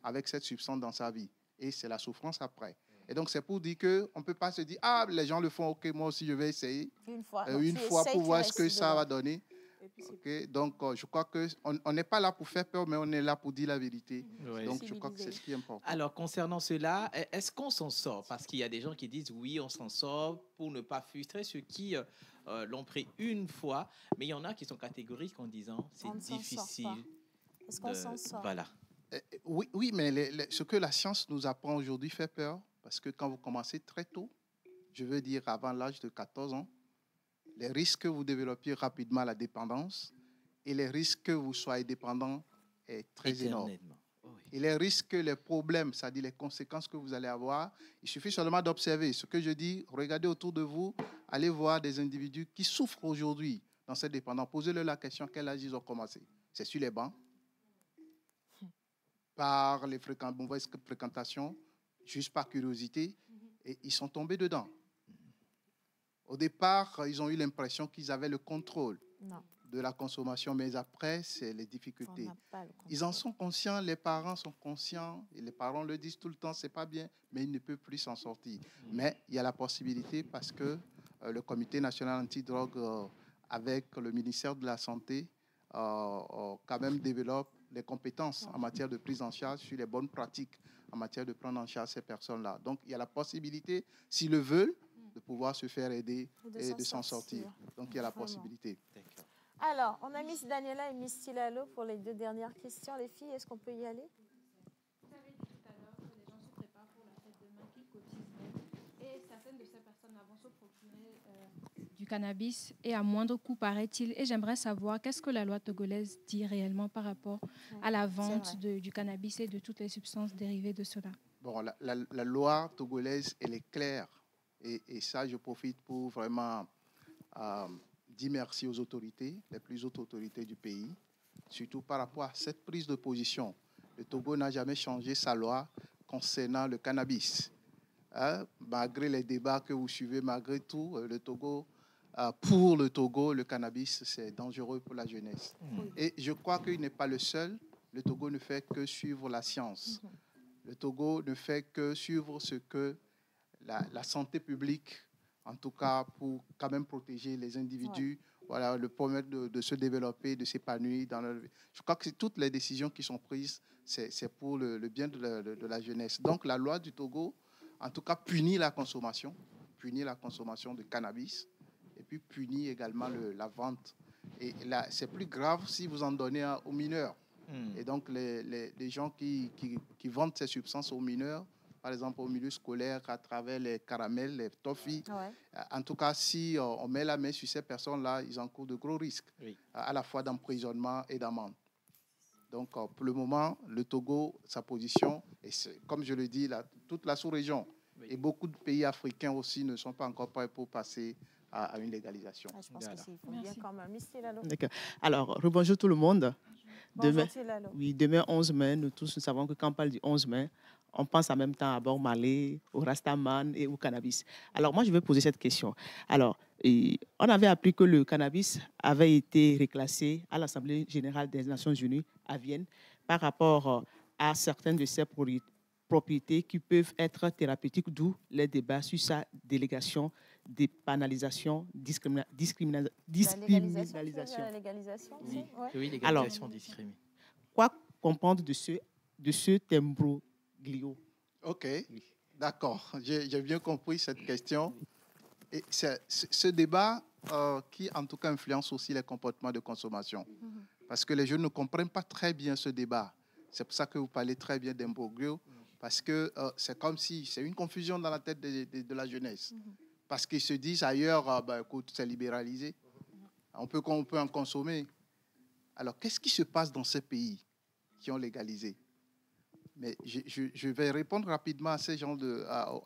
avec cette substance dans sa vie. Et c'est la souffrance après. Et donc, c'est pour dire qu'on ne peut pas se dire, ah, les gens le font, ok, moi aussi, je vais essayer. Une fois pour voir ce que ça va donner. Okay. Donc, je crois qu'on n'est pas là pour faire peur, mais on est là pour dire la vérité. Donc, je crois que c'est ce qui est important. Alors, concernant cela, est-ce qu'on s'en sort? Parce qu'il y a des gens qui disent, oui, on s'en sort pour ne pas frustrer ceux qui l'ont pris une fois. Mais il y en a qui sont catégoriques en disant, c'est difficile. Est-ce qu'on s'en sort? Voilà. Oui, mais ce que la science nous apprend aujourd'hui fait peur. Parce que quand vous commencez très tôt, je veux dire avant l'âge de 14 ans, les risques que vous développiez rapidement la dépendance et les risques que vous soyez dépendant est très énorme. Et les risques, les problèmes, c'est-à-dire les conséquences que vous allez avoir, il suffit seulement d'observer. Ce que je dis, regardez autour de vous, allez voir des individus qui souffrent aujourd'hui dans cette dépendance. Posez-leur la question, quel âge ils ont commencé? C'est sur les bancs, par les mauvaises fréquentations, juste par curiosité, et ils sont tombés dedans. Au départ, ils ont eu l'impression qu'ils avaient le contrôle de la consommation, mais après, c'est les difficultés. Ils en sont conscients, les parents sont conscients, et les parents le disent tout le temps, c'est pas bien, mais ils ne peuvent plus s'en sortir. Mais il y a la possibilité parce que le Comité national antidrogue, avec le ministère de la Santé, quand même développe des compétences en matière de prise en charge sur les bonnes pratiques en matière de prendre en charge ces personnes-là. Donc, il y a la possibilité, s'ils le veulent, de pouvoir se faire aider et de s'en sortir. Donc, il y a la possibilité. Alors, on a Miss Daniela et Miss Tilalo pour les 2 dernières questions. Les filles, est-ce qu'on peut y aller? Vous avez dit tout à l'heure que les gens se préparent pour la fête demain, qu'ils cotisent. Et certaines de ces personnes vont se procurer du cannabis et à moindre coût, paraît-il. Et j'aimerais savoir qu'est-ce que la loi togolaise dit réellement par rapport à la vente du cannabis et de toutes les substances dérivées de cela. Bon, la loi togolaise, elle est claire. Et ça, je profite pour vraiment dire merci aux autorités, les plus hautes autorités du pays, surtout par rapport à cette prise de position. Le Togo n'a jamais changé sa loi concernant le cannabis. Malgré les débats que vous suivez, malgré tout, le Togo, pour le Togo, le cannabis, c'est dangereux pour la jeunesse. Et je crois qu'il n'est pas le seul. Le Togo ne fait que suivre la science. Le Togo ne fait que suivre ce que la santé publique, en tout cas pour quand même protéger les individus, voilà, le permettre de se développer, de s'épanouir. Je crois que toutes les décisions qui sont prises, c'est pour le bien de la jeunesse. Donc la loi du Togo, en tout cas, punit la consommation de cannabis et puis punit également la vente. Et là, c'est plus grave si vous en donnez aux mineurs. Et donc les gens qui vendent ces substances aux mineurs, par exemple au milieu scolaire, à travers les caramels, les toffees. En tout cas, si on met la main sur ces personnes-là, ils encourent de gros risques, à la fois d'emprisonnement et d'amende. Donc, pour le moment, le Togo, sa position, et comme je le dis, toute la sous-région et beaucoup de pays africains aussi ne sont pas encore prêts pour passer à une légalisation. Je pense que c'est bien quand même. Miss Tilalo. D'accord. Alors, rebonjour tout le monde. Bonjour Tilalo. Demain 11 mai, nous tous nous savons que quand on parle du 11 mai, on pense en même temps à Bob Marley, au Rastaman et au cannabis. Alors, moi, je vais poser cette question. Alors, on avait appris que le cannabis avait été reclassé à l'Assemblée générale des Nations unies à Vienne par rapport à certaines de ses propriétés qui peuvent être thérapeutiques, d'où les débats sur sa délégation, dépénalisation, discriminalisation. La légalisation aussi, oui, légalisation discriminée. Quoi comprendre de ce imbroglio? Ok, d'accord. J'ai bien compris cette question. Et c'est ce débat qui, en tout cas, influence aussi les comportements de consommation. Parce que les jeunes ne comprennent pas très bien ce débat. C'est pour ça que vous parlez très bien d'imbroglio, parce que c'est comme si c'est une confusion dans la tête de la jeunesse. Parce qu'ils se disent ailleurs, écoute, c'est libéralisé. On peut en consommer. Alors, qu'est-ce qui se passe dans ces pays qui ont légalisé? Mais je vais répondre rapidement à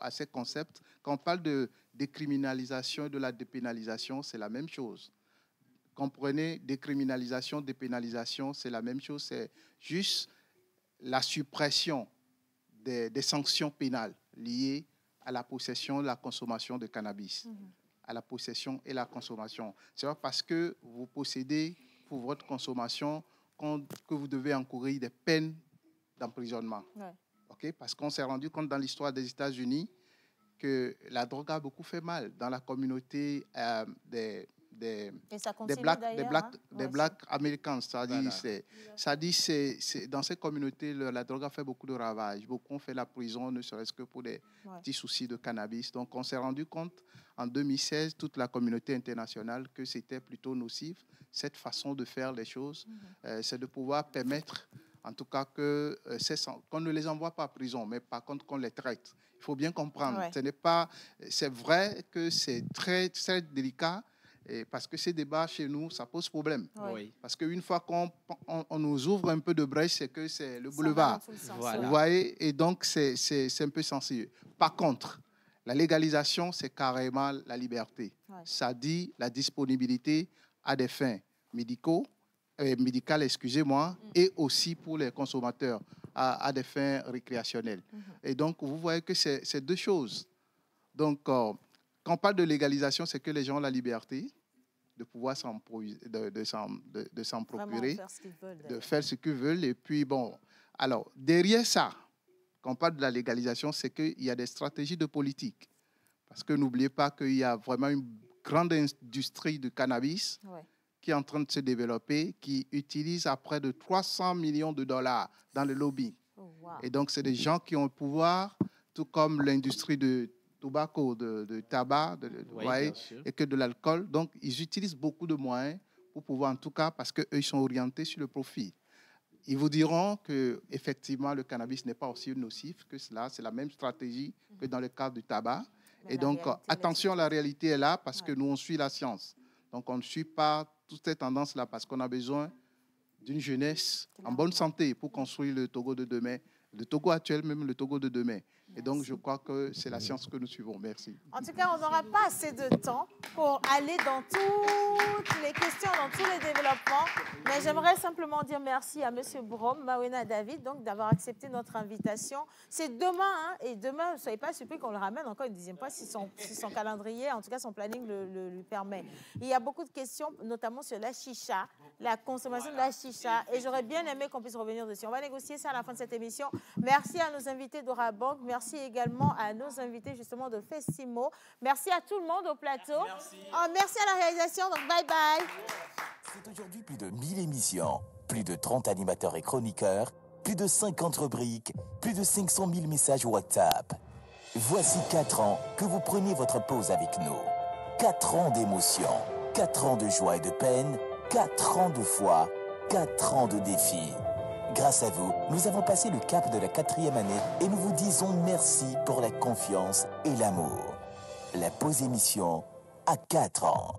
à ces concepts. Quand on parle de décriminalisation et de la dépénalisation, c'est la même chose. Comprenez, décriminalisation, dépénalisation, c'est la même chose. C'est juste la suppression des sanctions pénales liées à la possession et la consommation de cannabis. À la possession et la consommation. C'est pas parce que vous possédez pour votre consommation que vous devez encourir des peines d'emprisonnement. Okay? Parce qu'on s'est rendu compte dans l'histoire des États-Unis que la drogue a beaucoup fait mal dans la communauté des Blacks Americans. Ça dit, dans ces communautés, la drogue a fait beaucoup de ravages. Beaucoup ont fait la prison, ne serait-ce que pour des petits soucis de cannabis. Donc, on s'est rendu compte en 2016, toute la communauté internationale, que c'était plutôt nocif. Cette façon de faire les choses, c'est de pouvoir permettre, en tout cas, qu'on ne les envoie pas à prison, mais par contre qu'on les traite. Il faut bien comprendre. C'est vrai que c'est très, très délicat, Et parce que ces débats chez nous, ça pose problème. Oui. Parce qu'une fois qu'on nous ouvre un peu de brèche, c'est que c'est le boulevard. Voilà. Vous voyez, et donc c'est un peu sensible. Par contre, la légalisation, c'est carrément la liberté. Ça dit la disponibilité à des fins médicales, excusez-moi, et aussi pour les consommateurs à des fins récréationnelles. Et donc, vous voyez que c'est deux choses. Donc, quand on parle de légalisation, c'est que les gens ont la liberté de pouvoir s'en procurer, de faire ce qu'ils veulent. Et puis, bon, alors, derrière ça, quand on parle de la légalisation, c'est qu'il y a des stratégies de politique. Parce que n'oubliez pas qu'il y a vraiment une grande industrie du cannabis qui est en train de se développer, qui utilise à près de 300 millions de dollars dans le lobby. Et donc, c'est des gens qui ont le pouvoir, tout comme l'industrie de tobacco, de tabac, et que de l'alcool. Donc, ils utilisent beaucoup de moyens pour pouvoir, en tout cas, parce qu'eux, ils sont orientés sur le profit. Ils vous diront qu'effectivement, le cannabis n'est pas aussi nocif que cela. C'est la même stratégie que dans le cadre du tabac. Mais et donc, attention, la réalité est là parce que nous, on suit la science. Donc, on ne suit pas toutes ces tendances-là parce qu'on a besoin d'une jeunesse en bonne santé pour construire le Togo de demain. Le Togo actuel, même le Togo de demain. Et donc, je crois que c'est la science que nous suivons. Merci. En tout cas, on n'aura pas assez de temps pour aller dans toutes les questions, dans tous les développements. Mais j'aimerais simplement dire merci à M. Brom, Mawena David, donc d'avoir accepté notre invitation. C'est demain, hein, et demain, ne soyez pas surpris qu'on le ramène encore une dixième fois si son calendrier, en tout cas son planning lui permet. Il y a beaucoup de questions, notamment sur la chicha, la consommation de la chicha. Et j'aurais bien aimé qu'on puisse revenir dessus. On va négocier ça à la fin de cette émission. Merci à nos invités d'Ora Bank. Merci également à nos invités justement de Festimo. Merci à tout le monde au plateau. Merci, merci à la réalisation. Donc bye bye. C'est aujourd'hui plus de 1000 émissions, plus de 30 animateurs et chroniqueurs, plus de 50 rubriques, plus de 500 000 messages WhatsApp. Voici 4 ans que vous preniez votre pause avec nous. 4 ans d'émotion, 4 ans de joie et de peine, 4 ans de foi, 4 ans de défis. Grâce à vous, nous avons passé le cap de la 4e année et nous vous disons merci pour la confiance et l'amour. La pause émission à 4 ans.